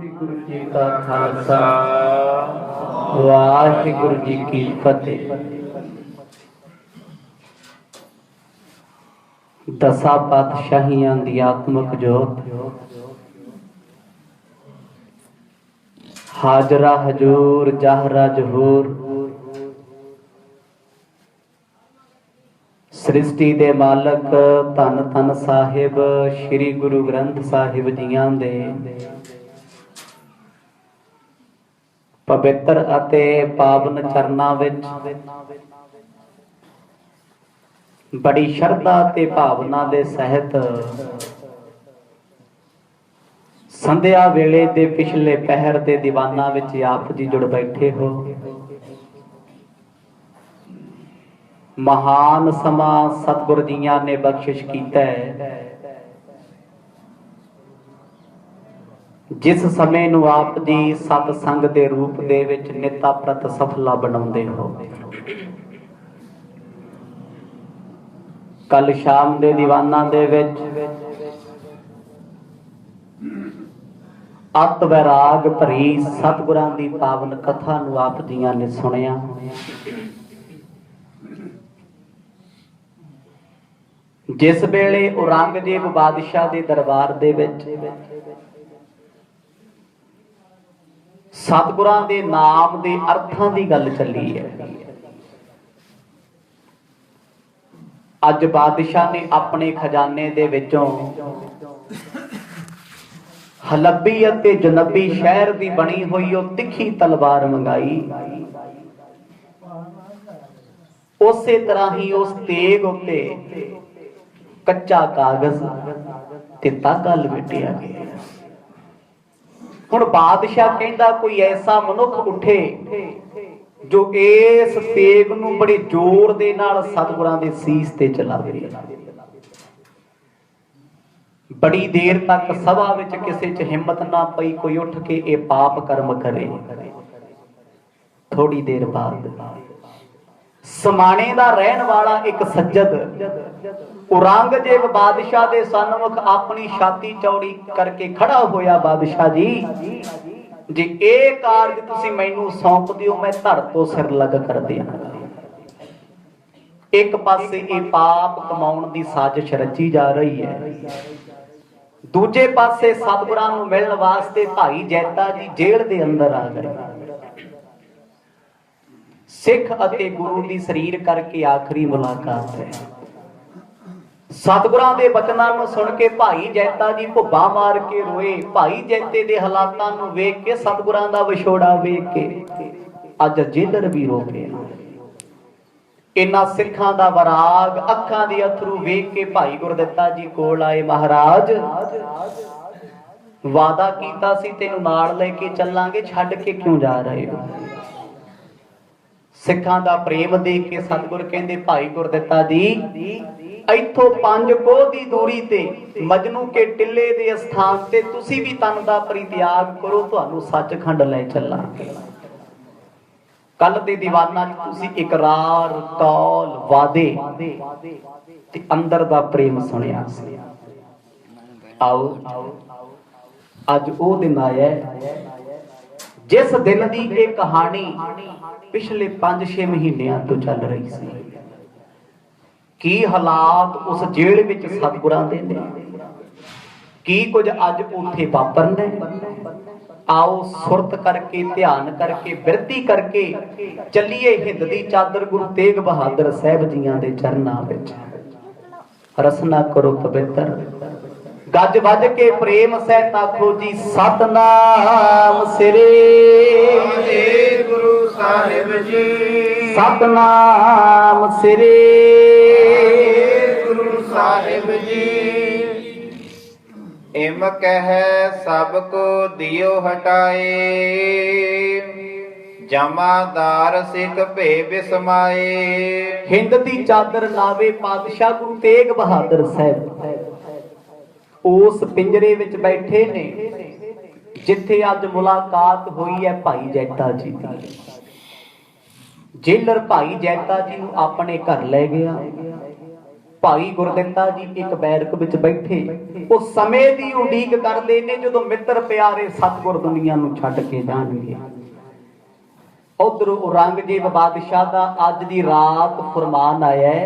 वाहिगुरु जी का खालसा वाहिगुरु जी की फतेह। दसा पातशाहियां दी आत्मक जोत हाजरा हजूर जाहरा जहूर सृष्टि दे मालक धन धन साहिब श्री गुरु ग्रंथ साहिब जियां दे पवित्र अते पावन चरनां विच बड़ी शरधा ते भावना दे सहित संध्या वेले दे पिछले पहर दे दीवाना विच आप जी जुड़ बैठे हो। महान समा सतगुर जियां ने बख्शिश कीता है। जिस समय नूं आप जी सतसंग दे रूप दे विच निता प्रत सफला बनाउंदे हो। कल शाम दे दीवाना दे विच अत वैराग भरी सतगुरां दी पावन कथा नूं आप जियां ने सुनिया। जिस वेले औरंगजेब बादशाह दे दरबार दे विच सतगुरां दे नाम दे अर्थां दी गल चली है। अज बादशाह ने अपने खजाने दे विचों हलबी अते जनबी शहर दी बनी हुई ओ तिखी तलवार मंगाई। उसे तरह ही उस तेग उत्ते कच्चा कागज ते धागा लपेटिया गया। हुण बादशाह कहंदा कोई ऐसा मनुख उठे जो इस तेग नूं बड़े जोर दे नाल सतगुरां दे सीस ते चलावे। बड़ी देर तक सभा विच किसे च हिम्मत ना पई कोई उठ के ये पाप कर्म करे। थोड़ी देर बाद समाणे दा रहन वाला एक सज्जद औरंगजेब बादशाह दे सन्मुख अपनी छाती चौड़ी करके खड़ा होया। बादशाह जी जे ये कारज तुसीं मैनूं सौंप दिओ मैं धड़ तो सिर लग कर देवांगा। एक पासे ये पाप कमाउण दी साजिश रची जा रही है, दूजे पासे सतगुरां नूं मिलण वास्ते भाई जैता जी जेल दे अंदर आ गए। सिख अते गुरु दी शरीर करके आखिरी मुलाकात है। सतगुरां दे बचनां नूं सुण के भाई जैता जी भुब्बा मार के रोए। भाई जैते दे हालातां नूं वेख के सतगुरां दा विछोड़ा वेख के अज जेलर भी रो गए। इन्हां सिखां दा वराग अखां दे अथरू वेख के भाई गुरदित्ता जी कोल आए। महाराज वादा कीता सी तैनूं नाल लेके चलांगे, छड्ड के क्यों जा रहे हो? सिखां दा प्रेम देख के सतगुर कहंदे भाई गुरदित्ता जी इथों 5 कोह दी दूरी ते मजनू के टिल्ले दे स्थान ते तुसी भी तन दा परित्याग करो, तुहानूं सचखंड ले चलांगे। कल दे दीवाना तुसी इकरार कौल वादे ते अंदर दा प्रेम सुनिया सी। आओ अज ओ दिन आया जिस दिन दी ये कहानी पिछले 5-6 महीनों तो चल रही सी। की हालात उस जेल विच सतगुरां दे ने, की कुछ अज उत्थे वापरना। आओ सुरत करके ध्यान करके बिरती करके चलिए हिंद दी चादर गुरु तेग बहादुर साहब जियां दे चरनां विच। रसना करो पवित्र गज वज के प्रेम सहित आखो जी सतनाम सिरे गुरु साहिब जी। सतनाम सिरे गुरु साहिब जी। इम कह सब को दियो हटाए, जमादार सिख भे बिसमाए। हिंद दी चादर लावे पातशाह गुरु तेग बहादुर साहब उस पिंजरे विच बैठे ने जिथे अज मुलाकात हुई है भाई जैता जी दी। जेलर भाई जैता जी नूं अपने घर ले गया। ਭਾਈ ਗੁਰਦਿੱਤਾ ਜੀ ਇੱਕ ਬੈਰਕ ਵਿੱਚ ਬੈਠੇ ਉਹ ਸਮੇਂ ਦੀ ਉਡੀਕ ਕਰਦੇ ਨੇ ਜਦੋਂ ਮਿੱਤਰ ਪਿਆਰੇ ਸਤਿਗੁਰ ਦੁਨੀਆ ਨੂੰ ਛੱਡ ਕੇ ਜਾਣਗੇ। ਉਧਰ ਔਰੰਗਜ਼ੇਬ ਬਾਦਸ਼ਾਹ ਦਾ ਅੱਜ ਦੀ ਰਾਤ ਫਰਮਾਨ ਆਇਆ ਹੈ,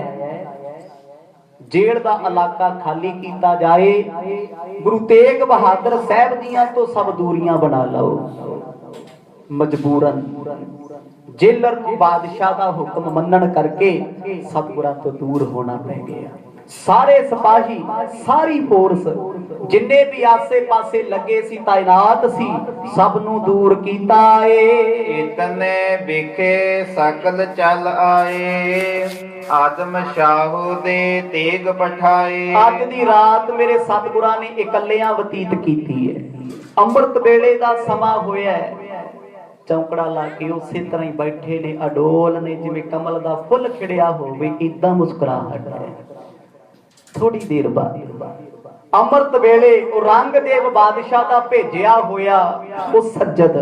ਜੇਲ੍ਹ ਦਾ ਇਲਾਕਾ ਖਾਲੀ ਕੀਤਾ ਜਾਏ, ਗੁਰੂ ਤੇਗ ਬਹਾਦਰ ਸਾਹਿਬ ਦੀਆਂ ਤੋਂ ਸਭ ਦੂਰੀਆਂ ਬਣਾ ਲਓ। ਮਜਬੂਰਨ ਜੇਲਰ ਨੂੰ ਬਾਦਸ਼ਾਹ ਦਾ ਹੁਕਮ ਮੰਨਣ ਕਰਕੇ ਸਤਿਗੁਰਾਂ ਤੋਂ ਦੂਰ ਹੋਣਾ ਪੈ ਗਿਆ। ਸਾਰੇ ਸਿਪਾਹੀ, ਸਾਰੀ ਫੋਰਸ ਜਿੰਨੇ ਵੀ ਆਸੇ ਪਾਸੇ ਲੱਗੇ ਸੀ, ਤਾਇਨਾਤ ਸੀ, ਸਭ ਨੂੰ ਦੂਰ ਕੀਤਾ ਏ। ਇਤਨੇ ਵਿਖੇ ਸਕਲ ਚਲ ਆਏ, ਆਦਮ ਸ਼ਾਹੂ ਦੇ ਤੇਗ ਪਠਾਏ। ਅੱਜ ਦੀ ਰਾਤ ਮੇਰੇ ਸਤਿਗੁਰਾਂ ਨੇ ਇਕੱਲਿਆਂ ਬਤੀਤ ਕੀਤੀ ਹੈ। ਅੰਮ੍ਰਿਤ ਵੇਲੇ ਦਾ ਸਮਾਂ ਹੋਇਆ ਹੈ, ਚੌਂਕੜਾ ਲਾ ਕੇ ਉਸੇ ਤਰ੍ਹਾਂ ਹੀ ਬੈਠੇ ਨੇ, ਅਡੋਲ ਨੇ, ਜਿਵੇਂ ਕਮਲ ਦਾ ਫੁੱਲ ਖਿੜਿਆ ਹੋਵੇ, ਇਦਾਂ ਮੁਸਕਰਾਹਟ ਹੈ। ਥੋੜੀ ਦੇਰ ਬਾਅਦ ਅੰਮ੍ਰਿਤ ਵੇਲੇ ਔਰੰਗਜ਼ੇਬ ਬਾਦਸ਼ਾਹ ਦਾ ਭੇਜਿਆ ਹੋਇਆ ਉਹ ਸੱਜਦ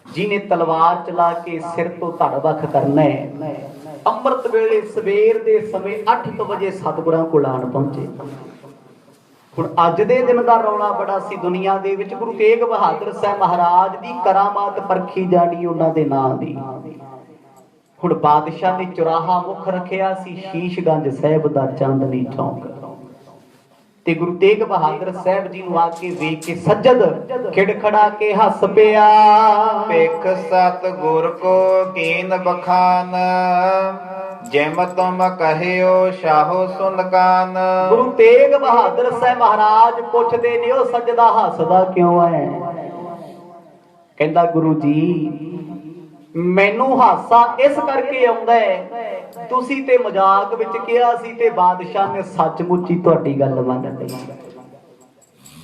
ਜਿਹਨੇ ਤਲਵਾਰ ਚਲਾ ਕੇ ਸਿਰ ਤੋਂ ਧੜ ਵੱਖ ਕਰਨਾ ਹੈ, ਅੰਮ੍ਰਿਤ ਵੇਲੇ ਸਵੇਰ ਦੇ ਸਮੇਂ 8 ਵਜੇ ਸਤਿਗੁਰਾਂ ਕੋਲ ਆਣ ਪਹੁੰਚੇ। ਹੁਣ ਅੱਜ ਦੇ ਦਿਨ ਦਾ ਰੌਲਾ ਬੜਾ ਸੀ ਦੁਨੀਆ ਦੇ ਵਿੱਚ, ਗੁਰੂ ਤੇਗ ਬਹਾਦਰ ਸਾਹਿਬ ਮਹਾਰਾਜ ਦੀ ਕਰਾਮਾਤ ਪਰਖੀ ਜਾਣੀ ਉਹਨਾਂ ਦੇ ਨਾਂ ਦੀ। ਹੁਣ ਬਾਦਸ਼ਾਹ ਨੇ ਚੁਰਾਹਾ ਮੁੱਖ ਰੱਖਿਆ ਸੀ ਸ਼ੀਸ਼ਗੰਜ ਸਾਹਿਬ ਦਾ, ਚਾਂਦਨੀ ਚੌਂਕ, ਤੇ ਗੁਰੂ ਤੇਗ ਬਹਾਦਰ ਸਾਹਿਬ ਜੀ ਨੂੰ ਆ ਕੇ ਵੇਖ ਕੇ ਸੱਜਦ ਖਿੜਖੜਾ ਕੇ ਹੱਸ ਪਿਆ। ਭਿਖ ਸਤ ਗੁਰ ਕੋ ਕੀਨ ਬਖਾਨ, ਜਿਮ ਤੁਮ ਕਹਿਓ ਸ਼ਾਹੋ ਸੁਨਕਾਨ। ਗੁਰੂ ਤੇਗ ਬਹਾਦਰ ਸਾਹਿਬ ਮਹਾਰਾਜ ਪੁੱਛਦੇ ਨੇ, ਉਹ ਸੱਜਦਾ ਹੱਸਦਾ ਕਿਉਂ ਹੈ? ਕਹਿੰਦਾ ਗੁਰੂ ਜੀ ਮੈਨੂੰ ਹਾਸਾ ਇਸ ਕਰਕੇ ਆਉਂਦਾ ਹੈ, ਤੁਸੀਂ ਤੇ ਮਜ਼ਾਕ ਵਿੱਚ ਕਿਹਾ ਸੀ ਤੇ ਬਾਦਸ਼ਾਹ ਨੇ ਸੱਚਮੁੱਚ ਹੀ ਤੁਹਾਡੀ ਗੱਲ ਮੰਨ ਲਈ।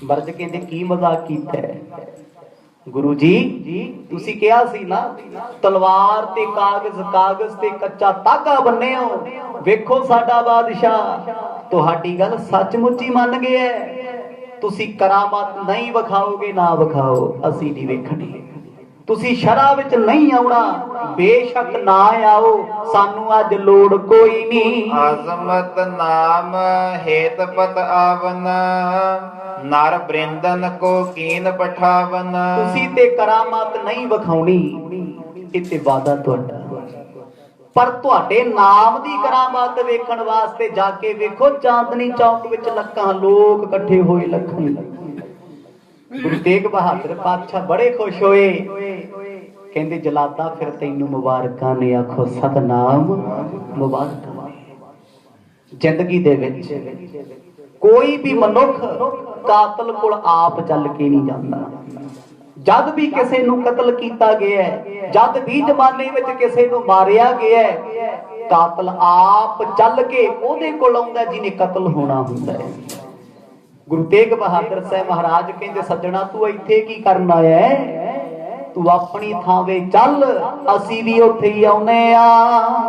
ਬਰਜ ਕਹਿੰਦੇ ਕੀ ਮਜ਼ਾਕ ਕੀਤਾ ਹੈ? ਗੁਰੂ ਜੀ ਤੁਸੀਂ ਕਿਹਾ ਸੀ ਨਾ ਤਲਵਾਰ ਤੇ ਕਾਗਜ਼, ਕਾਗਜ਼ ਤੇ ਕੱਚਾ ਤਾਗਾ ਬੰਨਿਓ, ਵੇਖੋ ਸਾਡਾ ਬਾਦਸ਼ਾਹ ਤੁਹਾਡੀ ਗੱਲ ਸੱਚਮੁੱਚ ਹੀ ਮੰਨ ਗਿਆ। ਤੁਸੀਂ ਕਰਾਮਾਤ ਨਹੀਂ ਵਿਖਾਓਗੇ ਨਾ ਵਿਖਾਓ, ਅਸੀਂ ਨਹੀਂ ਵੇਖਣੀ। ਤੁਸੀਂ ਸ਼ਰ੍ਹਾ ਵਿੱਚ ਨਹੀਂ ਆਉਣਾ, ਬੇਸ਼ੱਕ ਨਾ ਆਓ, ਸਾਨੂੰ ਅੱਜ ਲੋੜ ਕੋਈ ਨਹੀਂ। ਆਜ਼ਮਤ ਨਾਮ ਹੇਤ ਪਤ ਆਵਨ, ਨਰ ਬ੍ਰਿੰਦਨ ਕੋ ਕੀਨ ਪਠਾਵਨ। ਤੁਸੀਂ ਤੇ ਕਰਾਮਾਤ ਨਹੀਂ ਵਿਖਾਉਣੀ, ਇਹ ਤੇ ਵਾਦਾ ਤੁਹਾਡਾ, ਪਰ ਤੁਹਾਡੇ ਨਾਮ ਦੀ ਕਰਾਮਾਤ ਵੇਖਣ ਵਾਸਤੇ ਜਾ ਕੇ ਵੇਖੋ ਚਾਂਦਨੀ ਚੌਕ ਵਿੱਚ ਲੱਖਾਂ ਲੋਕ ਇਕੱਠੇ ਹੋਏ, ਲੱਖਾਂ। ਗੁਰੂ ਤੇਗ ਬਹਾਦਰ ਪਾਤਸ਼ਾਹ ਬੜੇ ਖੁਸ਼ ਹੋਏ, ਕਹਿੰਦੇ ਜਲਾਦਾ ਫਿਰ ਤੈਨੂੰ ਮੁਬਾਰਕਾਂ ਨੇ, ਆਖੋ ਸਤਨਾਮ ਮੁਬਾਰਕਾਂ। ਜ਼ਿੰਦਗੀ ਦੇ ਵਿੱਚ ਕੋਈ ਵੀ ਮਨੁੱਖ ਕਾਤਲ ਕੋਲ ਆਪ ਚੱਲ ਕੇ ਨਹੀਂ ਜਾਂਦਾ। ਜਦ ਵੀ ਕਿਸੇ ਨੂੰ ਕਤਲ ਕੀਤਾ ਗਿਆ, ਜਦ ਵੀ ਜ਼ਮਾਨੇ ਵਿੱਚ ਕਿਸੇ ਨੂੰ ਮਾਰਿਆ ਗਿਆ, ਕਾਤਲ ਆਪ ਚੱਲ ਕੇ ਉਹਦੇ ਕੋਲ ਆਉਂਦਾ ਜਿਹਨੇ ਕਤਲ ਹੋਣਾ ਹੁੰਦਾ ਹੈ। ਗੁਰੂ ਤੇਗ ਬਹਾਦਰ ਸਾਹਿਬ ਮਹਾਰਾਜ ਕਹਿੰਦੇ ਸੱਜਣਾ ਤੂੰ ਇੱਥੇ ਕੀ ਕਰਨ ਆਇਆ ਹੈ? ਤੂੰ ਆਪਣੀ ਥਾਂਵੇ ਚੱਲ, ਅਸੀਂ ਵੀ ਉੱਥੇ ਹੀ ਆਉਨੇ ਆ।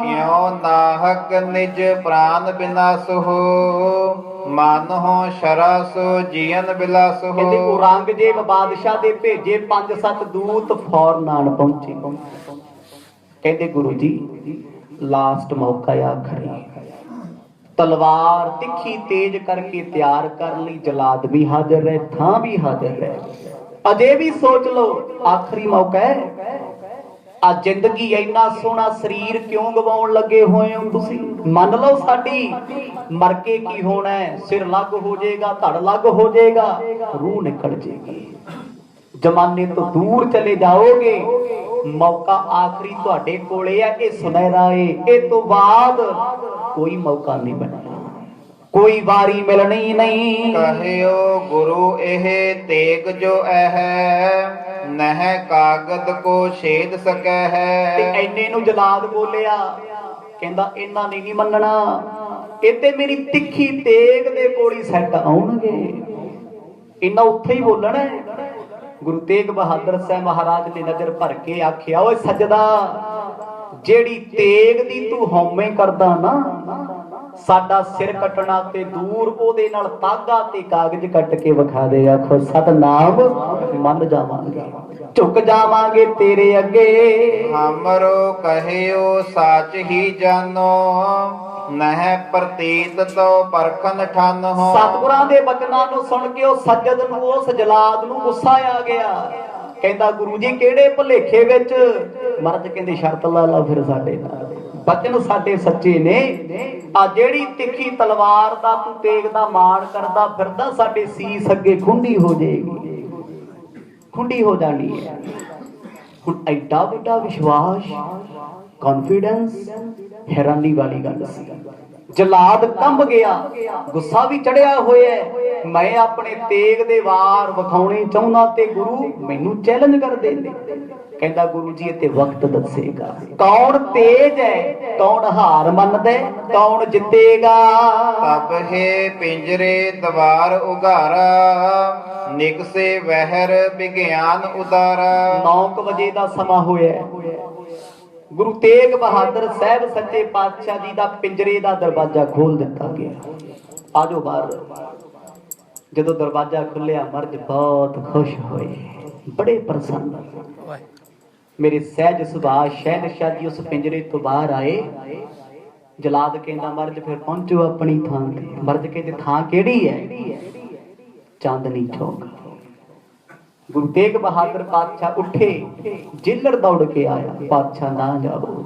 ਕਿਉ ਨਾਹਕ ਨਿਜ ਪ੍ਰਾਨ ਬਿਨਾਸ ਹੋ, ਮਨ ਹੋ ਸ਼ਰਸ ਜੀਵਨ ਬਿਲਾਸ ਹੋ। ਕਹਿੰਦੇ ਔਰੰਗਜ਼ੇਬ ਬਾਦਸ਼ਾਹ ਦੇ ਭੇਜੇ 5-7 ਦੂਤ ਫੌਰਨ ਆਣ ਪਹੁੰਚੇ। ਕਹਿੰਦੇ ਗੁਰੂ ਜੀ ਲਾਸਟ ਮੌਕਾ ਆਖਰੀ, ਤਲਵਾਰ ਤਿੱਖੀ ਤੇਜ਼ ਕਰਕੇ ਤਿਆਰ ਕਰ ਲਈ, ਜਲਾਦ ਵੀ ਹਾਜ਼ਰ ਹੈ, ਥਾਂ ਵੀ ਹਾਜ਼ਰ ਹੈ, ਅਜੇ ਵੀ ਸੋਚ ਲਓ ਆਖਰੀ ਮੌਕਾ ਹੈ। ਆ ਜ਼ਿੰਦਗੀ ਇੰਨਾ ਸੋਹਣਾ ਸਰੀਰ ਕਿਉਂ ਗਵਾਉਣ ਲੱਗੇ ਹੋਏ ਹੋ ਤੁਸੀਂ? ਮੰਨ ਲਓ ਸਾਡੀ ਮਰ ਕੇ ਕੀ ਹੋਣਾ ਹੈ, ਸਿਰ ਲੱਗ ਹੋ ਜਾਏਗਾ, ਧੜ ਲੱਗ ਹੋ ਜਾਏਗਾ, ਰੂਹ ਨਿਕਲ ਜਾਏਗੀ, ਜ਼ਮਾਨੇ ਤੋਂ ਦੂਰ ਚਲੇ ਜਾਓਗੇ। ਮੌਕਾ ਆਖਰੀ ਤੁਹਾਡੇ ਕੋਲੇ ਹੈ, ਇਹ ਸੁਨਹਿਰਾ ਏ, ਇਹ ਤੋਂ ਬਾਅਦ ਕੋਈ ਮੌਕਾ ਨਹੀਂ ਬਣਨਾ, ਕੋਈ ਵਾਰੀ ਮਿਲਣੀ ਨਹੀਂ। ਕਹਿਓ ਗੁਰੂ ਇਹ ਤੇਗ ਜੋ ਇਹ ਨਹਿ ਕਾਗਦ ਕੋ ਛੇਦ ਸਕੈ ਹੈ। ਤੇ ਐਨੇ ਨੂੰ ਜਲਾਦ ਬੋਲਿਆ, ਕਹਿੰਦਾ ਇਹਨਾਂ ਨੇ ਨਹੀਂ ਮੰਨਣਾ, ਇਹ ਤੇ ਮੇਰੀ ਤਿੱਖੀ ਤੇਗ ਦੇ ਕੋਲ ਹੀ ਸੈੱਟ ਆਉਣਗੇ, ਇਹਨਾਂ ਉੱਥੇ ਹੀ ਬੋਲਣਾ ਹੈ। ਗੁਰੂ ਤੇਗ ਬਹਾਦਰ ਸਾਹਿਬ ਮਹਾਰਾਜ ਨੇ ਨਜ਼ਰ ਭਰ ਕੇ ਆਖਿਆ, ਓਏ ਸੱਜਦਾ ਜਿਹੜੀ ਤੇਗ ਦੀ ਤੂੰ ਹਉਮੈ ਕਰਦਾ ਨਾ, ਸਾਡਾ ਸਿਰ ਕੱਟਣਾ ਤੇ ਦੂਰ ਉਹਦੇ ਨਾਲ ਤਾਗਾ ਤੇ ਕਾਗਜ਼ ਕੱਟ ਕੇ ਵਿਖਾ ਦੇ। ਆਖੋ ਸਤਨਾਮ ਮੰਨ ਜਾਵਾਂਗੇ, ਝੁਕ ਜਾਵਾਂਗੇ ਤੇਰੇ ਅੱਗੇ। ਹਮਰੋ ਕਹਿਓ ਸਾਚ ਹੀ ਜਾਨੋ, ਨਹਿ ਪ੍ਰਤੀਤ ਤੋ ਪਰਖਨ ਠਨ ਹੋ। ਸਤਿਗੁਰਾਂ ਦੇ ਬਚਨਾਂ ਨੂੰ ਸੁਣ ਕੇ ਉਹ ਸੱਜਦ ਨੂੰ, ਉਸ ਜਲਾਦ ਨੂੰ ਗੁੱਸਾ ਆ ਗਿਆ। ਕਹਿੰਦਾ ਗੁਰੂ ਜੀ ਕਿਹੜੇ ਭੁਲੇਖੇ ਵਿੱਚ? ਮਹਾਰਾਜ ਕਹਿੰਦੇ ਸ਼ਰਤ ਲਾ ਲਾ ਫਿਰ ਸਾਡੇ ਨਾਲ, ਬਚਨ ਸਾਡੇ ਸੱਚੇ ਨੇ। ਆ ਜਿਹੜੀ ਤਿੱਖੀ ਤਲਵਾਰ ਦਾ ਤੂੰ ਤੇਗ ਦਾ ਮਾਣ ਕਰਦਾ ਫਿਰਦਾ, ਸਾਡੇ ਸੀਸ ਅੱਗੇ ਖੁੰਡੀ ਹੋ ਜਾਏਗੀ, ਖੁੰਡੀ ਹੋ ਜਾਣੀ ਹੈ। ਹੁਣ ਐਡਾ ਵੱਡਾ ਵਿਸ਼ਵਾਸ, ਕੌਨਫੀਡੈਂਸ, ਹੈਰਾਨੀ ਵਾਲੀ ਗੱਲ ਸੀ। ਜਲਾਦ ਕੰਬ ਗਿਆ, ਗੁੱਸਾ ਵੀ ਚੜਿਆ ਹੋਇਆ। ਮੈਂ ਆਪਣੇ ਤੇਗ ਦੇ ਵਾਰ ਵਿਖਾਉਣੇ ਚਾਹੁੰਦਾ ਤੇ ਗੁਰੂ ਮੈਨੂੰ ਚੈਲੰਜ ਕਰਦੇ ਨੇ। ਕਹਿੰਦਾ ਗੁਰੂ ਜੀ ਇੱਥੇ ਵਕਤ ਦੱਸੇਗਾ ਕੌਣ ਤੇਜ ਹੈ, ਕੌਣ ਹਾਰ ਮੰਨਦਾ, ਕੌਣ ਜਿੱਤੇਗਾ। ਤਬ ਹੈ ਪਿੰਜਰੇ ਦਵਾਰ ਉਘਾਰਾ, ਨਿਕਸੇ ਵਹਿਰ ਵਿਗਿਆਨ ਉਦਾਰਾ। 9 ਵਜੇ ਦਾ ਸਮਾਂ ਹੋਇਆ। ਗੁਰੂ ਤੇਗ ਬਹਾਦਰ ਸਾਹਿਬ ਸੱਚੇ ਪਾਤਸ਼ਾਹ ਜੀ ਦਾ ਪਿੰਜਰੇ ਦਾ ਦਰਵਾਜ਼ਾ ਖੋਲ ਦਿੱਤਾ ਗਿਆ। ਆਜੋ ਬਾਹਰ। ਜਦੋਂ ਦਰਵਾਜ਼ਾ ਖੁੱਲਿਆ ਮਰਦ ਬਹੁਤ ਖੁਸ਼ ਹੋਏ, ਬੜੇ ਪ੍ਰਸੰਨ। ਮੇਰੇ ਸਹਿਜ ਸੁਭਾਅ ਸ਼ਹਿਨਸ਼ਾਹ ਜੀ ਉਸ ਪਿੰਜਰੇ ਤੋਂ ਬਾਹਰ ਆਏ। ਜਲਾਦ ਕਹਿੰਦਾ ਮਰਦ ਫਿਰ ਪਹੁੰਚੋ ਆਪਣੀ ਥਾਂ ਤੇ। ਮਰਦ ਕਹਿੰਦੇ ਥਾਂ ਕਿਹੜੀ ਹੈ? ਚਾਂਦਨੀ ਚੌਕ। ਗੁਰੂ ਤੇਗ ਬਹਾਦਰ ਪਾਤਸ਼ਾਹ ਉੱਠੇ, ਜੇਲਰ ਦੌੜ ਕੇ ਆਇਆ। ਪਾਤਸ਼ਾਹ ਨਾ ਜਾਓ,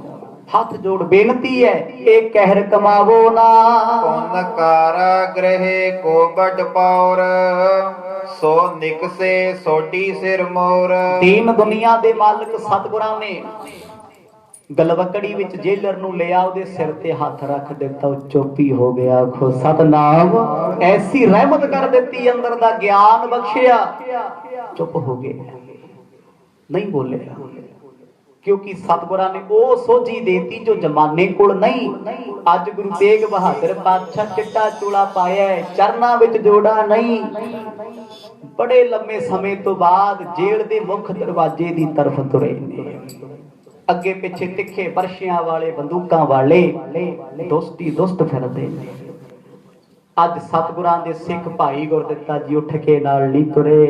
ਹੱਥ ਜੋੜ ਬੇਨਤੀ ਹੈ, ਇਹ ਕਹਿਰ ਕਮਾਵੋ ਨਾ। ਪੁੰਨ ਕਾਰਾਗ੍ਰਹਿ ਕੋ ਬਡ ਪੌਰ, ਸੋ ਨਿਕਸੇ ਸੋਢੀ ਸਿਰ ਮੋਰ। ਦੀਨ ਦੁਨੀਆ ਦੇ ਮਾਲਕ ਸਤਿਗੁਰਾਂ ਨੇ ਗਲਵਕੜੀ ਵਿੱਚ ਜੇਲਰ ਨੂੰ ਲਿਆ, ਉਹਦੇ ਸਿਰ ਤੇ ਹੱਥ ਰੱਖ ਦਿੱਤਾ, ਉਹ ਚੁੱਪੀ ਹੋ ਗਿਆ। ਆਖੋ ਸਤਨਾਮ। ਐਸੀ ਰਹਿਮਤ ਕਰ ਦਿੱਤੀ, ਅੰਦਰ ਦਾ ਗਿਆਨ ਬਖਸ਼ਿਆ, ਚੁੱਪ ਹੋ ਗਏ, ਨਹੀਂ ਬੋਲਿਆ। ਕਿਉਂਕਿ ਸਤਿਗੁਰਾਂ ਨੇ ਉਹ ਸੋਝੀ ਦੇਤੀ ਜੋ ਜ਼ਮਾਨੇ ਕੋਲ ਨਹੀਂ। ਅੱਜ ਗੁਰੂ ਤੇਗ ਬਹਾਦਰ ਪਾਤਸ਼ਾਹ ਚਿੱਟਾ ਚੋਲਾ ਪਾਇਆ, ਚਰਨਾਂ ਵਿੱਚ ਜੋੜਾ ਨਹੀਂ। ਬੜੇ ਲੰਮੇ ਸਮੇਂ ਤੋਂ ਬਾਅਦ ਜੇਲ੍ਹ ਦੇ ਮੁੱਖ ਦਰਵਾਜ਼ੇ ਦੀ ਤਰਫ ਤੁਰੇ ਨੇ। ਅੱਗੇ ਪਿੱਛੇ ਤਿੱਖੇ ਬਰਸ਼ਿਆਂ ਵਾਲੇ, ਬੰਦੂਕਾਂ ਵਾਲੇ ਦੋਸਤੀ ਦੁਸਤ ਫਿਰਦੇ ਨੇ। ਅੱਜ ਸਤਿਗੁਰਾਂ ਦੇ ਸਿੱਖ ਭਾਈ ਗੁਰਦਿੱਤਾ ਜੀ ਉੱਠ ਕੇ ਨਾਲ ਨਹੀਂ ਤੁਰੇ।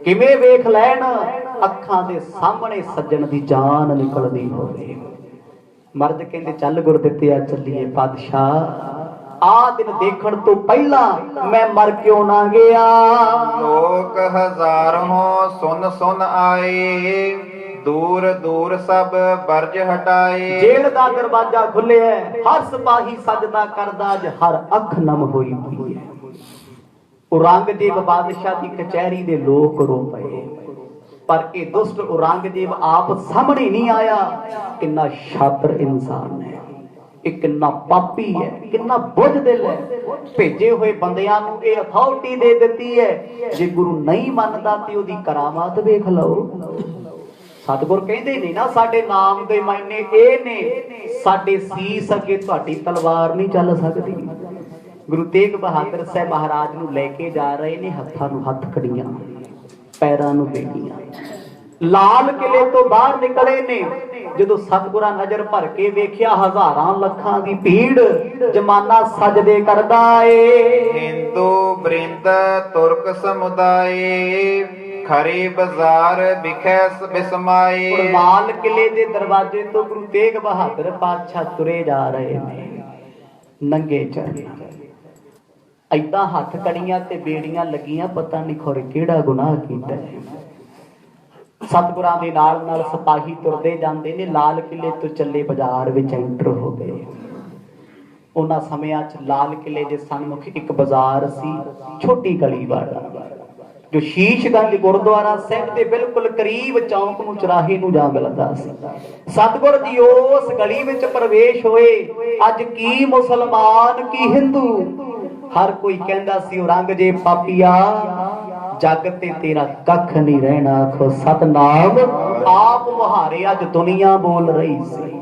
ਕਿਵੇਂ ਵੇਖ ਲੈਣ, ਅੱਖਾਂ ਦੇ ਸਾਹਮਣੇ ਸੱਜਣ ਦੀ ਜਾਨ ਨਿਕਲਦੀ ਹੋਵੇ। ਮਰਦ ਕਹਿੰਦੇ ਚੱਲ ਗੁਰਦਿੱਤਿਆ ਚੱਲੀਏ। ਪਾਤਸ਼ਾਹ ਆ ਦਿਨ ਦੇਖਣ ਤੋਂ ਪਹਿਲਾਂ ਮੈਂ ਮਰ ਕਿਉਂ ਨਾ ਗਿਆ। ਲੋਕ ਹਜ਼ਾਰਾਂ ਸੁਨ ਸੁਨ ਆਏ, ਦੂਰ ਦੂਰ ਸਭ ਬਰਜ ਹਟਾਏ। ਜੇਲ੍ਹ ਦਾ ਦਰਵਾਜ਼ਾ ਖੁੱਲਿਆ, ਹਰ ਸਿਪਾਹੀ ਸਜਦਾ ਕਰਦਾ, ਅੱਜ ਹਰ ਅੱਖ ਨਮ ਹੋਈ ਹੋਈ ਹੈ। ਔਰੰਗਜ਼ੇਬ ਬਾਦਸ਼ਾਹ ਦੀ ਕਚਹਿਰੀ ਦੇ ਲੋਕ ਰੋ ਪਏ, ਪਰ ਇਹ ਦੁਸ਼ਟ ਔਰੰਗਜ਼ੇਬ ਆਪ ਸਾਹਮਣੇ ਨਹੀਂ ਆਇਆ। ਕਿੰਨਾ ਸ਼ਾਤਰ ਇਨਸਾਨ ਹੈ ਇਹ, ਕਿੰਨਾ ਪਾਪੀ ਹੈ, ਕਿੰਨਾ ਬੁੱਝਦਿਲ ਹੈ। ਭੇਜੇ ਹੋਏ ਬੰਦਿਆਂ ਨੂੰ ਇਹ ਅਥਾਰਟੀ ਦੇ ਦਿੱਤੀ ਹੈ, ਜੇ ਗੁਰੂ ਨਹੀਂ ਮੰਨਦਾ ਤੇ ਉਹਦੀ ਕਰਾਮਾਤ ਵੇਖ ਲਓ। ਸਤਿਗੁਰ ਕਹਿੰਦੇ ਨੇ ਨਾ, ਸਾਡੇ ਨਾਮ ਦੇ ਮਾਇਨੇ ਇਹ ਨੇ, ਸਾਡੇ ਸੀਸ ਅੱਗੇ ਤੁਹਾਡੀ ਤਲਵਾਰ ਨਹੀਂ ਚੱਲ ਸਕਦੀ। ਗੁਰੂ ਤੇਗ ਬਹਾਦਰ ਸਾਹਿਬ ਮਹਾਰਾਜ ਨੂੰ ਲੈ ਕੇ ਜਾ ਰਹੇ ਨੇ, ਹੱਥਾਂ ਨੂੰ ਹੱਥ ਕੜੀਆਂ, ਪੈਰਾਂ ਨੂੰ ਬੇੜੀਆਂ। ਲਾਲ ਕਿਲੇ ਤੋਂ ਬਾਹਰ ਨਿਕਲੇ ਨੇ। ਜਦੋਂ ਸਤਿਗੁਰਾਂ ਨਜ਼ਰ ਭਰ ਕੇ ਵੇਖਿਆ, ਹਜ਼ਾਰਾਂ ਲੱਖਾਂ ਦੀ ਭੀੜ, ਜਮਾਨਾ ਸਜਦੇ ਕਰਦਾ ਏ। ਹਿੰਦੂ ਬ੍ਰਿੰਦ ਤੁਰਕ ਸਮੁਦਾਏ, ਖਰੇ ਬਾਜ਼ਾਰ ਵਿਖੇ ਬਿਸਮਾਏ। ਲਾਲ ਕਿਲੇ ਦੇ ਦਰਵਾਜ਼ੇ ਤੋਂ ਗੁਰੂ ਤੇਗ ਬਹਾਦਰ ਪਾਤਸ਼ਾਹ ਤੁਰੇ ਜਾ ਰਹੇ ਨੇ, ਨੰਗੇ ਚਰਨ। ਏਦਾਂ ਹੱਥ ਕੜੀਆਂ ਤੇ ਬੇੜੀਆਂ ਲੱਗੀਆਂ, ਪਤਾ ਨਹੀਂ ਖੋਰੇ ਕਿਹੜਾ ਗੁਨਾਹ ਕੀਤਾ ਹੈ। ਸਤਿਗੁਰਾਂ ਦੇ ਨਾਲ ਨਾਲ ਸਿਪਾਹੀ ਤੁਰਦੇ ਜਾਂਦੇ ਨੇ। ਲਾਲ ਕਿਲੇ ਤੋਂ ਚੱਲੇ ਬਾਜ਼ਾਰ ਵਿੱਚ ਐਂਟਰ ਹੋ ਗਏ। ਉਹਨਾਂ ਸਮਿਆਂ 'ਚ ਲਾਲ ਕਿਲੇ ਦੇ ਸਨਮੁਖ ਇੱਕ ਬਾਜ਼ਾਰ ਸੀ, ਛੋਟੀ ਗਲੀ ਵਾਲਾ, ਜੋ ਸ਼ੀਸ਼ਗੰਜ ਗੁਰਦੁਆਰਾ ਸਾਹਿਬ ਦੇ ਬਿਲਕੁਲ ਕਰੀਬ ਚੌਂਕ ਨੂੰ, ਚੁਰਾਹੇ ਨੂੰ ਜਾ ਮਿਲਦਾ ਸੀ। ਸਤਿਗੁਰ ਜੀ ਉਸ ਗਲੀ ਵਿੱਚ ਪ੍ਰਵੇਸ਼ ਹੋਏ। ਅੱਜ ਕੀ ਮੁਸਲਮਾਨ, ਕੀ ਹਿੰਦੂ, ਹਰ ਕੋਈ ਕਹਿੰਦਾ ਸੀ ਔਰੰਗਜ਼ੇਬ ਪਾਪੀਆ, ਜੱਗ ਤੇ ਤੇਰਾ ਕੱਖ ਨਹੀਂ ਰਹਿਣਾ। ਆਖੋ ਸਤਨਾਮ। ਆਪ ਮੁਹਾਰੇ ਅੱਜ ਦੁਨੀਆ ਬੋਲ ਰਹੀ ਸੀ।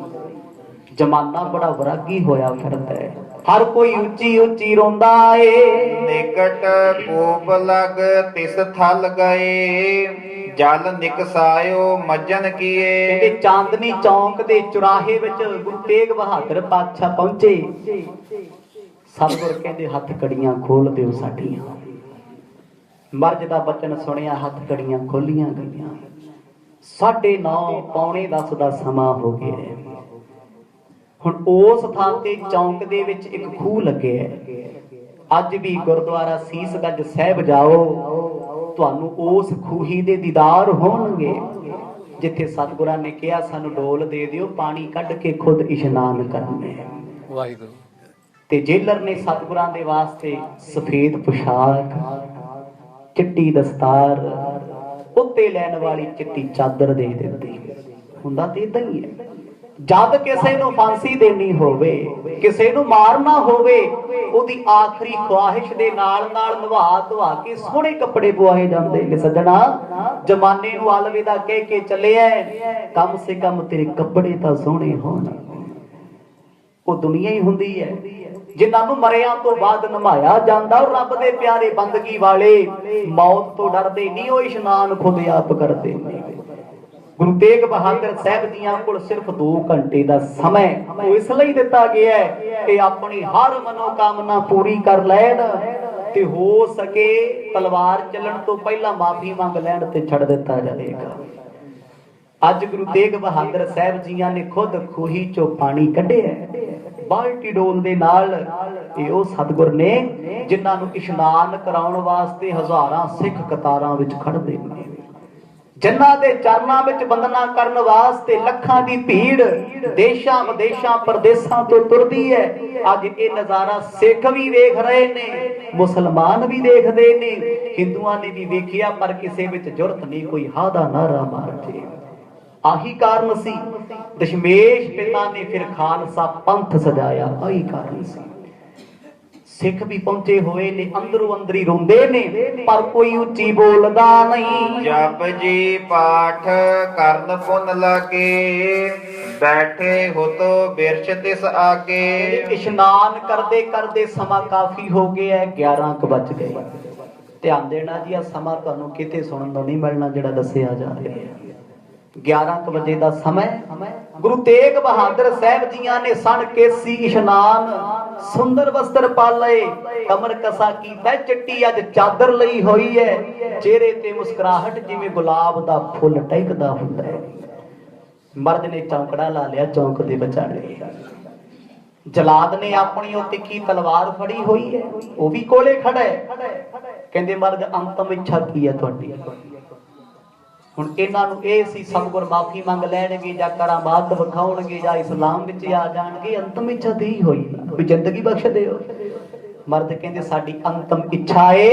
ਜ਼ਮਾਨਾ ਬੜਾ ਵਰਾਗੀ ਹੋਇਆ ਫਿਰਦਾ ਹੈ, ਹਰ ਕੋਈ ਉੱਚੀ ਉੱਚੀ ਰੋਂਦਾ ਏ। ਨਿਕਟ ਕੂਪ ਲਗ ਤਿਸ ਥਲ ਗਏ, ਜਲ ਨਿਕਸਾਇਓ ਮੱਜਨ ਕੀਏ। ਕਹਿੰਦੇ ਚਾਂਦਨੀ ਚੌਂਕ ਦੇ ਚੁਰਾਹੇ ਵਿੱਚ ਗੁਰੂ ਤੇਗ ਬਹਾਦਰ ਪਾਤਸ਼ਾਹ ਪਹੁੰਚੇ। ਸਤਿਗੁਰ ਕਹਿੰਦੇ ਹੱਥ ਕੜੀਆਂ ਖੋਲ ਦਿਓ ਸਾਡੀਆਂ। ਮਰਜ ਦਾ ਬਚਨ ਸੁਣਿਆ, ਹੱਥ ਕੜੀਆਂ ਖੋਲੀਆਂ ਗਈਆਂ। 9:30 ਪੌਣੇ 10 ਦਾ ਸਮਾਂ ਹੋ ਗਿਆ ਹੈ। ਹੁਣ ਉਸ ਥਾਂ ਤੇ ਚੌਂਕ ਦੇ ਵਿੱਚ ਇੱਕ ਖੂਹ ਲੱਗਿਆ ਹੈ। ਅੱਜ ਵੀ ਗੁਰਦੁਆਰਾ ਸੀਸਗੰਜ ਸਾਹਿਬ ਜਾਓ, ਤੁਹਾਨੂੰ ਉਸ ਖੂਹੀ ਦੇ ਦੀਦਾਰ ਹੋਣਗੇ ਜਿੱਥੇ ਸਤਿਗੁਰਾਂ ਨੇ ਕਿਹਾ ਸਾਨੂੰ ਡੋਲ ਦੇ ਦਿਓ, ਪਾਣੀ ਕੱਢ ਕੇ ਖੁਦ ਇਸ਼ਨਾਨ ਕਰਨੇ। ਵਾਹਿਗੁਰੂ। ਤੇ ਜੇਲਰ ਨੇ ਸਤਿਗੁਰਾਂ ਦੇ ਵਾਸਤੇ ਸਫੇਦ ਪੁਸ਼ਾਕ, ਚਿੱਟੀ ਦਸਤਾਰ, ਉੱਤੇ ਲੈਣ ਵਾਲੀ ਚਿੱਟੀ ਚਾਦਰ ਦੇ ਦਿੱਤੀ। ਹੁੰਦਾ ਤੇ ਇਦਾਂ ਹੀ ਹੈ। ਜਦ ਕਿਸੇ ਨੂੰ ਫਾਂਸੀ ਦੇਣੀ ਹੋਵੇ, ਕਿਸੇ ਨੂੰ ਮਾਰਨਾ ਹੋਵੇ, ਉਹਦੀ ਆਖਰੀ ਖੁਆਹਿਸ਼ ਦੇ ਨਾਲ ਨਾਲ ਨਵਾ ਧਵਾ ਕੇ ਸੋਹਣੇ ਕੱਪੜੇ ਪਵਾਏ ਜਾਂਦੇ ਨੇ। ਸੱਜਣਾ, ਜਮਾਨੇ ਨੂੰ ਅਲਵਿਦਾ ਕਹਿ ਕੇ ਚੱਲਿਆ, ਕਮ ਸੇ ਕਮ ਤੇਰੇ ਕੱਪੜੇ ਤਾਂ ਸੋਹਣੇ ਹੋਣ। ਉਹ ਦੁਨੀਆ ਹੀ ਹੁੰਦੀ ਹੈ ਜਿਨ੍ਹਾਂ ਨੂੰ ਮਰਿਆਂ ਤੋਂ ਬਾਅਦ ਨਮਾਇਆ ਜਾਂਦਾ। ਔਰ ਰੱਬ ਦੇ ਪਿਆਰੇ ਬੰਦਗੀ ਵਾਲੇ ਮੌਤ ਤੋਂ ਡਰਦੇ ਨਹੀਂ, ਉਹ ਇਸ਼ਨਾਨ ਖੁਦ ਆਪ ਕਰਦੇ ਨੇ। ਗੁਰੂ ਤੇਗ ਬਹਾਦਰ ਸਾਹਿਬ ਜੀਆਂ ਕੋਲ ਸਿਰਫ 2 ਘੰਟੇ ਦਾ ਸਮਾਂ ਉਹ ਇਸ ਲਈ ਦਿੱਤਾ ਗਿਆ ਹੈ ਕਿ ਆਪਣੀ ਹਰ ਮਨੋਕਾਮਨਾ ਪੂਰੀ ਕਰ ਲੈਣ ਤੇ ਹੋ ਸਕੇ ਤਲਵਾਰ ਚੱਲਣ ਤੋਂ ਪਹਿਲਾਂ ਮਾਫੀ ਮੰਗ ਲੈਣ ਤੇ ਛੱਡ ਦਿੱਤਾ ਜਾਵੇਗਾ। ਅੱਜ ਗੁਰੂ ਤੇਗ ਬਹਾਦਰ ਸਾਹਿਬ ਜੀਆਂ ਨੇ ਖੁਦ ਖੂਹੀ ਚੋਂ ਪਾਣੀ ਕੱਢਿਆ ਬਾਲਟੀ ਡੋਲ ਦੇ ਨਾਲ। ਇਹ ਉਹ ਸਤਿਗੁਰ ਨੇ ਜਿਨ੍ਹਾਂ ਨੂੰ ਇਸ਼ਨਾਨ ਕਰਾਉਣ ਵਾਸਤੇ ਹਜ਼ਾਰਾਂ ਸਿੱਖ ਕਤਾਰਾਂ ਵਿੱਚ ਖੜਦੇ ਨੇ, ਜਿਨ੍ਹਾਂ ਦੇ ਚਰਨਾਂ ਵਿੱਚ ਬੰਦਨਾ ਕਰਨ ਵਾਸਤੇ ਲੱਖਾਂ ਦੀ ਭੀੜ ਦੇਸ਼ਾਂ ਵਿਦੇਸ਼ਾਂ ਪ੍ਰਦੇਸ਼ਾਂ ਤੋਂ ਤੁਰਦੀ ਹੈ। ਅੱਜ ਇਹ ਨਜ਼ਾਰਾ ਸਿੱਖ ਵੀ ਵੇਖ ਰਹੇ ਨੇ, ਮੁਸਲਮਾਨ ਵੀ ਦੇਖਦੇ ਨੇ, ਹਿੰਦੂਆਂ ਨੇ ਵੀ ਵੇਖਿਆ, ਪਰ ਕਿਸੇ ਵਿੱਚ ਜੁਰਤ ਨਹੀਂ ਕੋਈ ਹਾਂ ਦਾ ਨਾਰਾ ਮਾਰ ਜੇ। ਆਹੀ ਕਾਰਨ ਸੀ ਦਸ਼ਮੇਸ਼ ਪਿਤਾ ਨੇ ਫਿਰ ਖਾਲਸਾ ਪੰਥ ਸਜਾਇਆ। ਆਹੀ ਕਾਰਨ ਸੀ। ਸਿੱਖ ਵੀ ਪਹੁੰਚੇ ਹੋਏ ਨੇ, ਅੰਦਰੋਂ ਅੰਦਰੀ ਰੋਂਦੇ ਨੇ, ਪਰ ਕੋਈ ਉੱਚੀ ਬੋਲਦਾ ਨਹੀਂ। ਜਪ ਜੀ ਪਾਠ ਕਰਨ ਪੁੰਨ ਲਾਗੇ, ਬੈਠੇ ਹੋ ਤੋ ਬਿਰਛ ਤਿਸ ਆਗੇ। ਇਸ਼ਨਾਨ ਕਰਦੇ ਕਰਦੇ ਸਮਾਂ ਕਾਫੀ ਹੋ ਗਿਆ ਹੈ, 11 ਕੁ ਵੱਜ ਗਏ। ਧਿਆਨ ਦੇਣਾ ਜੀ, ਆ ਸਮਾਂ ਤੁਹਾਨੂੰ ਕਿਤੇ ਸੁਣਨ ਨੂੰ ਨਹੀਂ ਮਿਲਣਾ ਜਿਹੜਾ ਦੱਸਿਆ ਜਾ ਰਿਹਾ ਹੈ। 11 ਕੁ ਵਜੇ ਦਾ ਸਮਾਂ ਗੁਰੂ ਤੇਗ ਬਹਾਦਰ ਸਾਹਿਬ ਜੀਆਂ ਨੇ ਸਣ ਕੇਸੀ ਇਸ਼ਨਾਨ, ਸੁੰਦਰ ਵਸਤਰ ਪਾ ਲਏ, ਕਮਰ ਕਸਾ ਕੀਤਾ, ਚਿੱਟੀ ਅੱਜ ਚਾਦਰ ਲਈ ਹੋਈ ਹੈ, ਚਿਹਰੇ ਤੇ ਮੁਸਕਰਾਹਟ ਜਿਵੇਂ ਗੁਲਾਬ ਦਾ ਫੁੱਲ ਟਹਿਕਦਾ ਹੁੰਦਾ ਹੈ। ਮਰਦ ਨੇ ਚੌਂਕੜਾ ਲਾ ਲਿਆ ਚੌਂਕ ਦੇ ਵਿਚਾਲੇ। ਜਲਾਦ ਨੇ ਆਪਣੀ ਉਹ ਤਿੱਖੀ ਤਲਵਾਰ ਫੜੀ ਹੋਈ ਹੈ, ਉਹ ਵੀ ਕੋਲੇ ਖੜਾ ਹੈ। ਕਹਿੰਦੇ ਮਰਦ ਅੰਤਮ ਇੱਛਾ ਕੀ ਹੈ ਤੁਹਾਡੀ? ਹੁਣ ਇਹਨਾਂ ਨੂੰ ਇਹ ਸੀ ਸਤਿਗੁਰ ਮਾਫੀ ਮੰਗ ਲੈਣਗੇ ਜਾਂ ਕਰਾਮਾਤ ਵਿਖਾਉਣਗੇ ਜਾਂ ਇਸਲਾਮ ਵਿੱਚ ਆ ਜਾਣਗੇ। ਅੰਤਮ ਇੱਛਾ ਤੇ ਹੀ ਹੋਈ ਵੀ ਜ਼ਿੰਦਗੀ ਬਖਸ਼ ਦਿਓ। ਮਰਦ ਕਹਿੰਦੇ ਸਾਡੀ ਅੰਤਮ ਇੱਛਾ ਏ,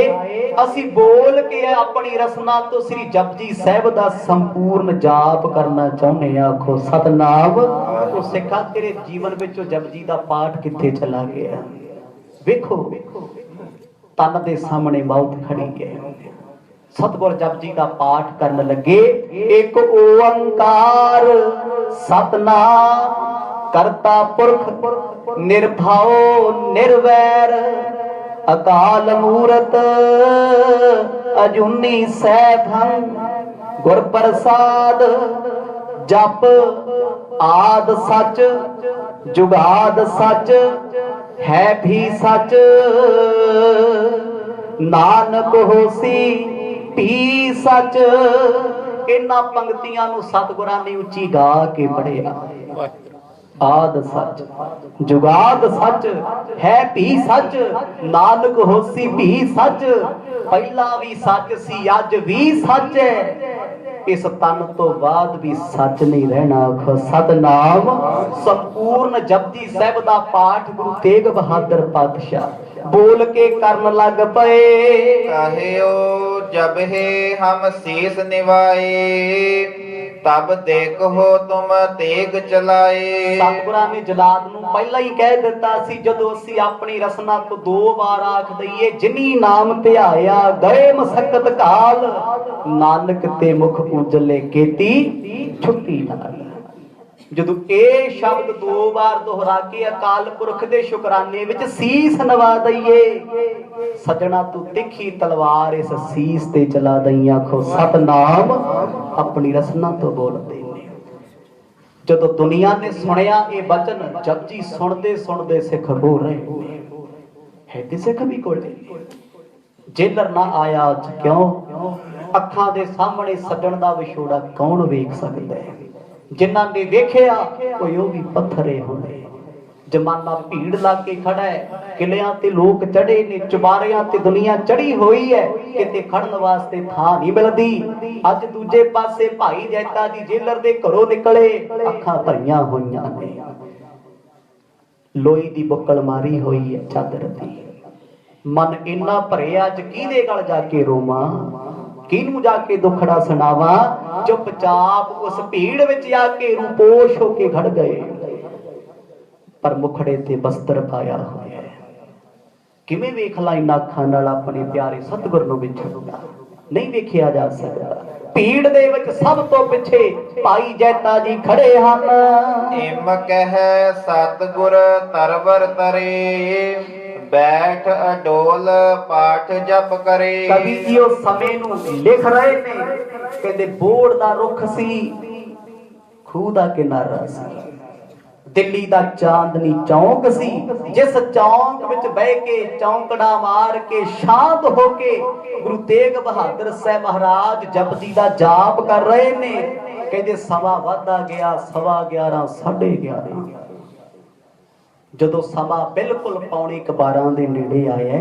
ਅਸੀਂ ਬੋਲ ਕੇ ਆਪਣੀ ਰਸਨਾ ਤੋਂ ਸ੍ਰੀ ਜਪਜੀ ਸਾਹਿਬ ਦਾ ਸੰਪੂਰਨ ਜਾਪ ਕਰਨਾ ਚਾਹੁੰਦੇ ਆ। ਆਖੋ ਸਤਨਾਮ। ਉਹ ਸਿੱਖਾ ਤੇਰੇ ਜੀਵਨ ਵਿੱਚੋਂ ਜਪਜੀ ਦਾ ਪਾਠ ਕਿੱਥੇ ਚਲਾ ਗਿਆ? ਵੇਖੋ ਤਨ ਦੇ ਸਾਹਮਣੇ ਮੌਤ ਖੜੀ ਹੈ। ਸਤਿਗੁਰ ਜਪਜੀ ਦਾ ਪਾਠ ਕਰਨ ਲੱਗੇ। ਇੱਕ ਓੰਕਾਰ ਸਤਨਾਮ ਕਰਤਾ ਪੁਰਖ ਨਿਰਭਉ ਨਿਰਵੈਰ ਅਕਾਲ ਮੂਰਤ ਅਜੂਨੀ ਸੈਭੰ ਗੁਰ ਪ੍ਰਸਾਦ ਜਪ ਆਦ ਸੱਚ ਜੁਗਾਦ ਸੱਚ ਹੈ ਵੀ ਸੱਚ ਨਾਨਕ ਹੋਸੀ ਵੀ ਸੱਚ। ਇਹਨਾਂ ਪੰਕਤੀਆਂ ਨੂੰ ਸਤਿਗੁਰਾਂ ਨੇ ਉੱਚੀ ਗਾ ਕੇ ਪੜਿਆ। ਆਦ ਸੱਚ ਜੁਗਾਦ ਸੱਚ ਹੈ ਵੀ ਸੱਚ ਨਾਨਕ ਹੋਸੀ ਵੀ ਸੱਚ। ਪਹਿਲਾਂ ਵੀ ਸੱਚ ਸੀ, ਅੱਜ ਵੀ ਸੱਚ ਹੈ, ਇਸ ਤਨ ਤੋਂ ਬਾਅਦ ਵੀ ਸੱਚ ਨਹੀਂ ਰਹਿਣਾ। ਆਖੋ ਸਤਨਾਮ। ਸੰਪੂਰਨ ਜਪਜੀ ਸਾਹਿਬ ਦਾ ਪਾਠ ਗੁਰੂ ਤੇਗ ਬਹਾਦਰ ਪਾਤਸ਼ਾਹ ਬੋਲ ਕੇ ਕਰਨ ਲੱਗ ਪਏ। ਕਹਿਓ ਜਬ ਹੈ ਹਮ ਸੀਸ ਨਿਵਾਏ, ਤਬ ਦੇਖੋ ਤੁਮ ਤੇਗ ਚਲਾਏ। ਸਤਿਗੁਰਾਂ ਨੇ ਜਲਾਦ ਨੂੰ ਪਹਿਲਾਂ ਹੀ ਕਹਿ ਦਿੱਤਾ ਸੀ, ਜਦੋਂ ਅਸੀਂ ਆਪਣੀ ਰਸਨਾ ਤੋਂ 2 ਵਾਰ ਆਖ ਦਈਏ ਜਿਨੀ ਨਾਮ ਧਿਆਇਆ ਗਏ ਮਸਕਤ ਕਾਲ, ਨਾਨਕ ਤੇ ਮੁਖ ਉਜਲੇ ਕੀਤੀ ਛੁੱਟੀ ਨਾਲ। ਜਦੋਂ ਇਹ ਸ਼ਬਦ 2 ਵਾਰ ਦੁਹਰਾ ਕੇ ਅਕਾਲ ਪੁਰਖ ਦੇ ਸ਼ੁਕਰਾਨੇ ਵਿੱਚ ਸੀਸ ਨਵਾ ਦਈਏ, ਸਜਣਾ ਤੂੰ ਤਿੱਖੀ ਤਲਵਾਰ ਇਸ ਸੀਸ ਤੇ ਚਲਾ ਦਈ। ਆਖੋ ਸਤਨਾਮ। ਆਪਣੀ ਰਸਨਾ ਤੋਂ ਬੋਲਦੇ ਨੇ। ਜਦੋਂ ਦੁਨੀਆ ਨੇ ਸੁਣਿਆ ਇਹ ਬਚਨ, ਜਪਜੀ ਸੁਣਦੇ ਸੁਣਦੇ ਸਿੱਖ ਰੋ ਰਹੇ ਨੇ। ਹੈ ਤੇ ਸਿੱਖ ਵੀ ਕੋਲੇ ਜੇਲਰ ਨਾ ਆਇਆ ਅੱਜ ਕਿਉਂ? ਅੱਖਾਂ ਦੇ ਸਾਹਮਣੇ ਸੱਜਣ ਦਾ ਵਿਛੋੜਾ ਕੌਣ ਵੇਖ ਸਕਦਾ ਹੈ? ਜਿਨ੍ਹਾਂ ਨੇ ਵੇਖਿਆ ਕੋਈ ਉਹ ਵੀ ਪੱਥਰੇ ਹੋਣੇ। ਜਮਾਨਾ ਭੀੜ ਲਾ ਕੇ ਖੜਾ ਹੈ, ਕਿਲਿਆਂ ਤੇ ਲੋਕ ਚੜੇ ਨੇ, ਚੁਬਾਰਿਆਂ ਤੇ ਦੁਨੀਆ ਚੜੀ ਹੋਈ ਹੈ, ਕਿਤੇ ਖੜਨ ਵਾਸਤੇ ਥਾਂ ਨਹੀਂ ਮਿਲਦੀ। ਅੱਜ ਦੂਜੇ ਪਾਸੇ ਭਾਈ ਜੈਤਾ ਜੀ ਜੇਲਰ ਦੇ ਘਰੋਂ ਨਿਕਲੇ, ਅੱਖਾਂ ਭਰੀਆਂ ਹੋਈਆਂ ਨੇ, ਲੋਈ ਦੀ ਬੁੱਕਲ ਮਾਰੀ ਹੋਈ ਹੈ ਚਾਦਰ ਦੀ। ਮਨ ਇੰਨਾ ਭਰਿਆ ਅੱਜ ਕਿਹਦੇ ਗਲ ਜਾ ਕੇ ਰੋਵਾਂ, ਕਿਹਨੂੰ ਜਾ ਕੇ ਦੁੱਖੜਾ ਸੁਣਾਵਾਂ। ਚੁੱਪਚਾਪ ਉਸ ਭੀੜ ਵਿੱਚ ਆ ਕੇ ਰੂਪੋਸ਼ ਹੋ ਕੇ ਖੜ ਗਏ, ਪਰ ਮੁਖੜੇ ਤੇ ਬਸਤਰ ਪਾਇਆ ਹੋਇਆ। ਕਿਵੇਂ ਵੇਖ ਲਾ ਇਹਨਾਂ ਅੱਖਾਂ ਨਾਲ ਆਪਣੇ ਪਿਆਰੇ ਸਤਿਗੁਰ ਨੂੰ ਵਿਛੜਦਾ? ਨਹੀਂ ਵੇਖਿਆ ਜਾ ਸਕਦਾ। ਭੀੜ ਦੇ ਵਿੱਚ ਸਭ ਤੋਂ ਪਿੱਛੇ ਭਾਈ ਜੈਤਾ ਜੀ ਖੜੇ ਹਨ। ਇਮ ਕਹਿ ਸਤਿਗੁਰ ਤਰਵਰ ਤਰੇ, ਬੈਠ ਅਡੋਲ ਪਾਠ ਜਪ ਕਰੇ। ਕਵੀ ਜੀ ਉਹ ਸਮੇਂ ਨੂੰ ਲਿਖ ਰਹੇ ਨੇ, ਕਹਿੰਦੇ ਬੋੜ ਦਾ ਰੁੱਖ ਸੀ, ਖੂਹ ਦਾ ਕਿਨਾਰਾ ਸੀ, ਦਿੱਲੀ ਦਾ ਚਾਂਦਨੀ ਚੌਂਕ ਸੀ, ਜਿਸ ਚੌਂਕ ਵਿੱਚ ਬਹਿ ਕੇ ਚੌਂਕੜਾ ਮਾਰ ਕੇ ਸ਼ਾਂਤ ਹੋ ਕੇ ਗੁਰੂ ਤੇਗ ਬਹਾਦਰ ਸਾਹਿਬ ਮਹਾਰਾਜ ਜਪਜੀ ਦਾ ਜਾਪ ਕਰ ਰਹੇ ਨੇ। ਕਹਿੰਦੇ ਸਮਾਂ ਵੱਧਦਾ ਗਿਆ, 11:15 11:30। ਜਦੋਂ ਸਮਾਂ ਬਿਲਕੁਲ 11:45 ਦੇ ਨੇੜੇ ਆਇਆ,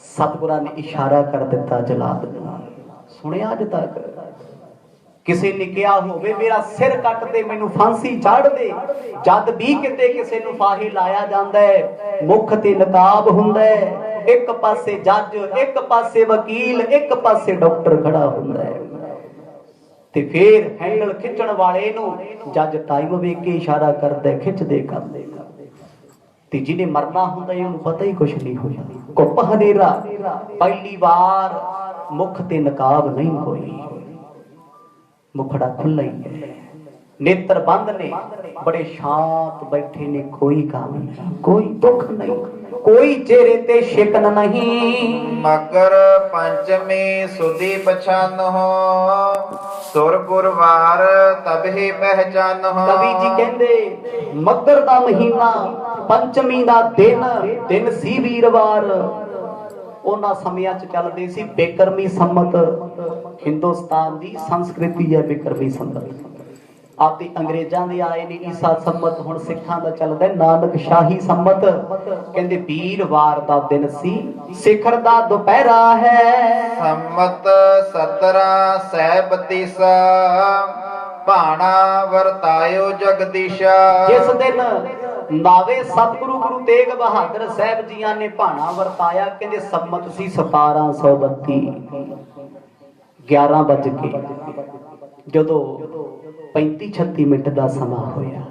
ਸਤਿਗੁਰਾਂ ਨੇ ਇਸ਼ਾਰਾ ਕਰ ਦਿੱਤਾ ਜਲਾਦ ਨੂੰ। ਸੁਣਿਆ ਅੱਜ ਤੱਕ ਕਿਸੇ ਨੇ ਕਿਹਾ ਹੋਵੇ ਮੇਰਾ ਸਿਰ ਕੱਟ ਦੇ, ਮੈਨੂੰ ਫਾਂਸੀ ਚਾੜ ਦੇ। ਜਦ ਵੀ ਕਿਤੇ ਕਿਸੇ ਨੂੰ ਫਾਹੀ ਲਾਇਆ ਜਾਂਦਾ ਹੈ, ਮੁੱਖ ਤੇ ਨਕਾਬ ਹੁੰਦਾ ਹੈ, ਇੱਕ ਪਾਸੇ ਜੱਜ, ਇੱਕ ਪਾਸੇ ਵਕੀਲ, ਇੱਕ ਪਾਸੇ ਡਾਕਟਰ ਖੜਾ ਹੁੰਦਾ ਹੈ, ਤੇ ਫੇਰ ਹੈਂਡਲ ਖਿੱਚਣ ਵਾਲੇ ਨੂੰ ਜੱਜ ਟਾਈਮ ਵੇਖ ਕੇ ਇਸ਼ਾਰਾ ਕਰਦਾ, ਖਿੱਚਦੇ ਕਰਦੇ। ਤੇ ਜਿਹਨੇ ਮਰਨਾ ਹੁੰਦਾ ਉਹਨੂੰ ਪਤਾ ਹੀ ਕੁਛ ਨਹੀਂ ਹੋਇਆ। ਘੁੱਪ ਹਨੇਰਾ, ਪਹਿਲੀ ਵਾਰ ਮੁੱਖ ਤੇ ਨਕਾਬ ਨਹੀਂ ਹੋਈ, ਮੁਖੜਾ ਖੁੱਲਾ ਹੀ ਹੈ, ਨੇਤਰ ਬੰਦ ਨੇ, ਬੜੇ ਸ਼ਾਂਤ ਬੈਠੇ ਨੇ, ਕੋਈ ਕੰਮ ਨਹੀਂ, ਕੋਈ ਦੁੱਖ ਨਹੀਂ, ਕੋਈ ਚਿਹਰੇ ਤੇ ਸ਼ਿਕਨ ਨਹੀਂ। ਮਗਰ ਪੰਚਮੀ ਸੁਦੀ ਪਛਾਨੋ, ਸੁਰ ਗੁਰਵਾਰ ਤਬਹਿ ਪਹਿਚਾਨੋ। ਕਵੀ ਜੀ ਕਹਿੰਦੇ ਮੱਘਰ ਦਾ ਮਹੀਨਾ, ਪੰਚਮੀ ਦਾ ਦਿਨ ਸੀ ਵੀਰਵਾਰ। ਉਹਨਾਂ ਸਮਿਆਂ 'ਚ ਚੱਲਦੇ ਸੀ ਬੇਕਰਮੀ ਸੰਮਤ। ਹਿੰਦੁਸਤਾਨ ਦੀ ਸੰਸਕ੍ਰਿਤੀ ਹੈ ਬੇਕਰਮੀ ਸੰਮਤ। ਆਪੇ ਅੰਗਰੇਜ਼ਾਂ ਦੇ ਆਏ ਨੇ ਈਸਾ ਸੰਮਤ, ਹੁਣ ਸਿੱਖਾਂ ਦਾ ਚੱਲਦਾ ਨਾਨਕ ਸ਼ਾਹੀ ਸੰਮਤ। ਕਹਿੰਦੇ ਵੀਰਵਾਰ ਦਾ ਦਿਨ ਸੀ, ਸਿਖਰ ਦਾ ਦੁਪਹਿਰਾ ਹੈ। ਸੰਮਤ 1732 ਭਾਣਾ ਵਰਤਾਇਓ ਜਗਦੀਸ਼ਾ। ਜਿਸ ਦਿਨ ਨਾਵੇ ਸਤਿਗੁਰੂ ਗੁਰੂ ਤੇਗ ਬਹਾਦਰ ਸਾਹਿਬ ਜੀਆਂ ਨੇ ਭਾਣਾ ਵਰਤਾਇਆ, ਕਹਿੰਦੇ ਸੰਮਤ ਸੀ 1732। 11 ਵਜ ਕੇ ਜਦੋਂ 35-36 ਮਿੰਟ ਦਾ ਸਮਾਂ ਹੋਇਆ,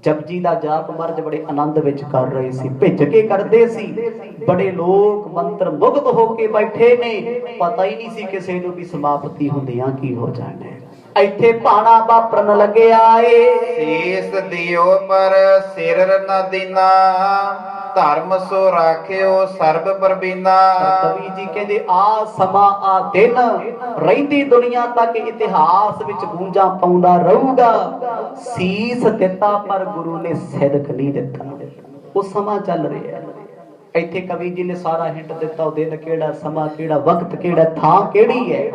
ਜਪਜੀ ਦਾ ਜਾਪ ਮਰਜ ਬੜੇ ਆਨੰਦ ਵਿੱਚ ਕਰ ਰਹੇ ਸੀ, ਭਿੱਜ ਕੇ ਕਰਦੇ ਸੀ। ਬੜੇ ਲੋਕ ਮੰਤਰ ਮੁਗਧ ਹੋ ਕੇ ਬੈਠੇ ਨੇ, ਪਤਾ ਹੀ ਨਹੀਂ ਸੀ ਕਿਸੇ ਨੂੰ ਵੀ ਸਮਾਪਤੀ ਹੁੰਦਿਆਂ ਕੀ ਹੋ ਜਾਣਾ। ਇੱਥੇ ਭਾਣਾ ਵਾਪਰਨ ਲੱਗਿਆ ਏ। ਸੀਸ ਦਿਓ ਪਰ ਸਿਰ ਨ ਦੀਨਾ, ਧਰਮ ਸੋ ਰਾਖਿਓ ਸਰਬ ਪਰਬੀਨਾ। ਕਵੀ ਜੀ ਕਹਿੰਦੇ ਆ ਸਮਾਂ, ਆ ਦਿਨ ਰਹਿੰਦੀ ਦੁਨੀਆ ਤੱਕ ਇਤਿਹਾਸ ਵਿੱਚ ਗੂੰਜਾਂ ਪਾਉਂਦਾ ਰਹੂਗਾ। ਸੀਸ ਦਿੱਤਾ ਪਰ ਗੁਰੂ ਨੇ ਸਿਦਕ ਨਹੀਂ ਦਿੱਤਾ। ਉਹ ਸਮਾਂ ਚੱਲ ਰਿਹਾ। ਇੱਥੇ ਕਵੀ ਜੀ ਨੇ ਸਾਰਾ ਹਿੰਟ ਦਿੱਤਾ, ਉਹ ਦਿਨ ਕਿਹੜਾ, ਸਮਾਂ ਕਿਹੜਾ, ਵਕਤ ਕਿਹੜਾ, ਥਾਂ ਕਿਹੜੀ ਹੈ।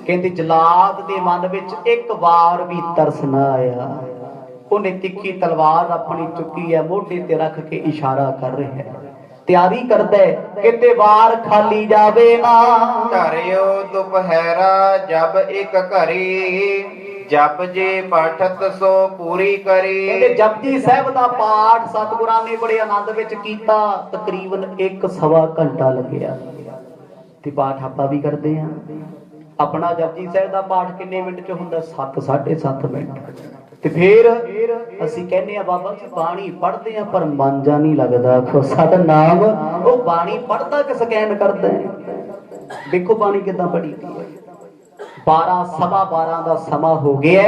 ਕਹਿੰਦੇ ਜਲਾਦ ਦੇ ਮਨ ਵਿੱਚ ਇੱਕ ਵਾਰ ਵੀ ਤਰਸ ਨਾ ਆਇਆ। ਉਹਨੇ ਤਿੱਖੀ ਤਲਵਾਰ ਆਪਣੀ ਚੁੱਕੀ ਹੈ, ਮੋਢੇ ਤੇ ਰੱਖ ਕੇ ਇਸ਼ਾਰਾ ਕਰ ਰਿਹਾ ਹੈ, ਤਿਆਰੀ ਕਰਦਾ ਹੈ, ਕਿਤੇ ਵਾਰ ਖਾਲੀ ਜਾਵੇ ਨਾ। ਧਰਿਓ ਦੁਪਹਿਰਾ ਜਬ ਇੱਕ ਘਰੀ, ਜਪ ਜੀ ਪਾਠਤ ਸੋ ਪੂਰੀ ਕਰੀ। ਕਹਿੰਦੇ ਜਪਜੀ ਸਾਹਿਬ ਦਾ ਪਾਠ ਸਤਿਗੁਰਾਂ ਨੇ ਬੜੇ ਆਨੰਦ ਵਿੱਚ ਕੀਤਾ। ਤਕਰੀਬਨ 1-1.25 ਘੰਟਾ ਲੱਗਿਆ। ਤੇ ਪਾਠ ਆਪਾਂ ਵੀ ਕਰਦੇ ਹਾਂ। ਆਪਣਾ ਜਪਜੀ ਸਾਹਿਬ ਦਾ ਪਾਠ ਕਿੰਨੇ ਮਿੰਟ 'ਚ ਹੁੰਦਾ? 7-7.5 ਮਿੰਟ। ਤੇ ਫਿਰ ਅਸੀਂ ਕਹਿੰਦੇ ਆ ਬਾਬਾ ਜੀ ਬਾਣੀ ਪੜ੍ਹਦੇ ਆ ਪਰ ਮਨ ਜਾ ਨਹੀਂ ਲੱਗਦਾ। ਸਾਡਾ ਨਾਮ ਉਹ ਬਾਣੀ ਪੜ੍ਹਦਾ ਕਿ ਸਕੈਨ ਕਰਦਾ ਹੈ? ਦੇਖੋ ਬਾਣੀ ਕਿੱਦਾਂ ਪੜ੍ਹੀ। 12-12:15 ਦਾ ਸਮਾਂ ਹੋ ਗਿਆ।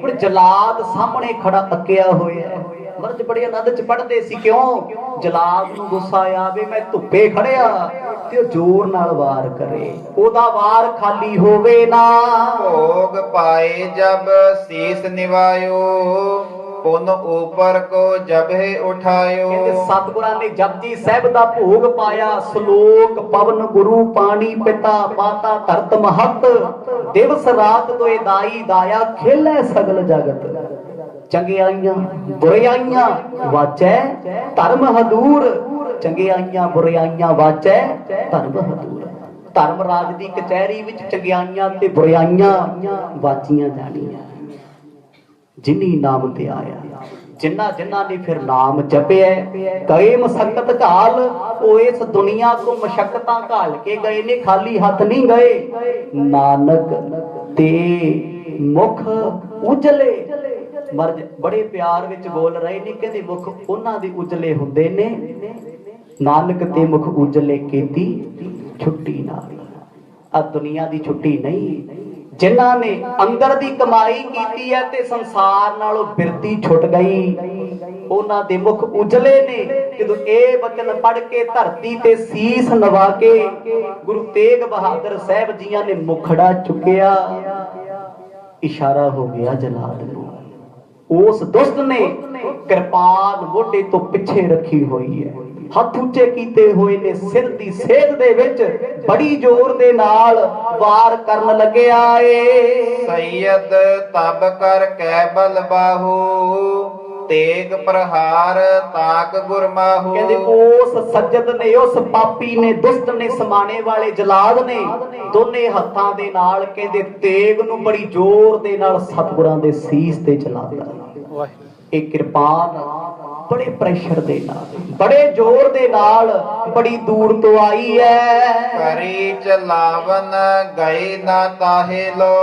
ਹੁਣ ਜਲਾਦ ਸਾਹਮਣੇ ਖੜਾ ਅੱਕਿਆ ਹੋਇਆ। ਮਰਦ ਬੜੇ ਆਨੰਦ 'ਚ ਪੜ੍ਹਦੇ ਸੀ। ਕਿਉਂ? ਜਲਾਦ ਨੂੰ ਗੁੱਸਾ ਆਵੇ, ਮੈਂ ਧੁੱਪੇ ਖੜਿਆ ਤੇ ਉਹ ਜ਼ੋਰ ਨਾਲ ਵਾਰ ਕਰੇ, ਉਹਦਾ ਵਾਰ ਖਾਲੀ ਹੋਵੇ ਨਾ। ਭੋਗ ਪਾਏ ਜਬ ਸੀਸ ਨਿਵਾਇਓ, ਪੁਨ ਊਪਰ ਕੋ ਜਬਹਿ ਕਹਿੰਦੇ ਉਠਾਇਓ। ਸਤਿਗੁਰਾਂ ਨੇ ਜਪਜੀ ਸਾਹਿਬ ਦਾ ਭੋਗ ਪਾਇਆ। ਸ਼ਲੋਕ ਪਵਨ ਗੁਰੂ ਪਾਣੀ ਪਿਤਾ ਮਾਤਾ ਧਰਤ ਮਹਤ, ਦਿਵਸ ਰਾਤ ਦੋਇ ਦਾਈ ਦਾਇਆ ਖੇਲੇ ਸਗਲ ਜਗਤ। ਚੰਗਿਆਈਆਂ ਬੁਰਾਈਆਂ ਵਾਚੈ ਧਰਮ ਹਦੂਰ, ਚੰਗਿਆਈਆਂ ਬੁਰਾਈਆਂ ਵਾਚੈ ਧਰਮ ਹਦੂਰ। ਧਰਮ ਰਾਜ ਦੀ ਕਚਹਿਰੀ ਵਿੱਚ ਚੰਗਿਆਈਆਂ ਤੇ ਬੁਰਾਈਆਂ ਵਾਚੀਆਂ ਜਾਣੀਆਂ। ਜਿਨੀ ਨਾਮ ਤੇ ਆਇਆ, ਜਿਨ੍ਹਾਂ ਨੇ ਫਿਰ ਨਾਮ ਜਪਿਆ, ਗਏ ਮਸਕਤ ਘਾਲ, ਉਹ ਇਸ ਦੁਨੀਆ ਤੋਂ ਮਸ਼ਕਤਾਂ ਘਾਲ ਕੇ ਗਏ ਨੇ, ਖਾਲੀ ਹੱਥ ਨਹੀਂ ਗਏ। ਨਾਨਕ ਤੇ ਮੁਖ ਉਜਲੇ, ਮਰਜ ਬੜੇ ਪਿਆਰ ਵਿੱਚ ਬੋਲ ਰਹੇ ਨੇ, ਕਹਿੰਦੇ ਮੁਖ ਉਹਨਾਂ ਦੇ ਉਜਲੇ ਹੁੰਦੇ ਨੇ। ਨਾਨਕ ਤੇ ਮੁਖ ਉਜਲੇ ਕੀਤੀ ਛੁੱਟੀ ਨਾਲ, ਆ ਦੁਨੀਆ ਦੀ ਛੁੱਟੀ ਨਹੀਂ। ਜਿਨ੍ਹਾਂ ਨੇ ਅੰਦਰ ਦੀ ਕਮਾਈ ਕੀਤੀ ਹੈ ਤੇ ਸੰਸਾਰ ਨਾਲੋਂ ਬਿਰਤੀ ਛੁੱਟ ਗਈ, ਉਹਨਾਂ ਦੇ ਮੁਖ ਉਜਲੇ ਨੇ। ਜਦੋਂ ਇਹ ਬਚਨ ਪੜ੍ਹ ਕੇ ਧਰਤੀ ਤੇ ਸੀਸ ਨਵਾ ਕੇ ਗੁਰੂ ਤੇਗ ਬਹਾਦਰ ਸਾਹਿਬ ਜੀਆਂ ਨੇ ਮੁਖੜਾ ਚੁੱਕਿਆ, ਇਸ਼ਾਰਾ ਹੋ ਗਿਆ ਜਲਾਦ ਨੂੰ। ਉਸ ਦੁਸ਼ਟ ਨੇ ਕਿਰਪਾਨ ਮੋਢੇ ਤੋਂ ਪਿੱਛੇ ਰੱਖੀ ਹੋਈ ਹੈ, ਹੱਥ ਉੱਚੇ ਕੀਤੇ ਹੋਏ ਨੇ, ਸਿਰ ਦੀ ਸੇਧ ਦੇ ਵਿੱਚ ਬੜੀ ਜ਼ੋਰ ਦੇ ਨਾਲ ਵਾਰ ਕਰਨ ਲੱਗਿਆ ਏ। ਸੈਯਦ ਤਬ ਕਰ ਕੈ ਬਲ ਬਾਹੂ, ਤੇਗ ਪ੍ਰਹਾਰ ਤਾਕ ਗੁਰਮਾਹੂ। ਕਹਿੰਦੇ ਉਸ ਸੱਜਦ ਨੇ, ਉਸ ਪਾਪੀ ਨੇ, ਦੁਸ਼ਟ ਨੇ, ਸਮਾਣੇ ਵਾਲੇ ਜਲਾਦ ਨੇ ਦੋਨੇ ਹੱਥਾਂ ਦੇ ਨਾਲ ਕਹਿੰਦੇ ਤੇਗ ਨੂੰ ਬੜੀ ਜ਼ੋਰ ਦੇ ਨਾਲ ਸਤਿਗੁਰਾਂ ਦੇ ਸੀਸ ਤੇ ਚਲਾਤਾ। ਇਹ ਕਿਰਪਾਨ ਬੜੇ ਪ੍ਰੈਸ਼ਰ ਦੇ ਨਾਲ, ਬੜੇ ਜ਼ੋਰ ਦੇ ਨਾਲ ਬੜੀ ਦੂਰ ਤੋਂ ਆਈ ਹੈ। ਕਰੀ ਚਲਾਵਨ ਗਏ ਨਾ ਤਾਹੇ ਲੋ,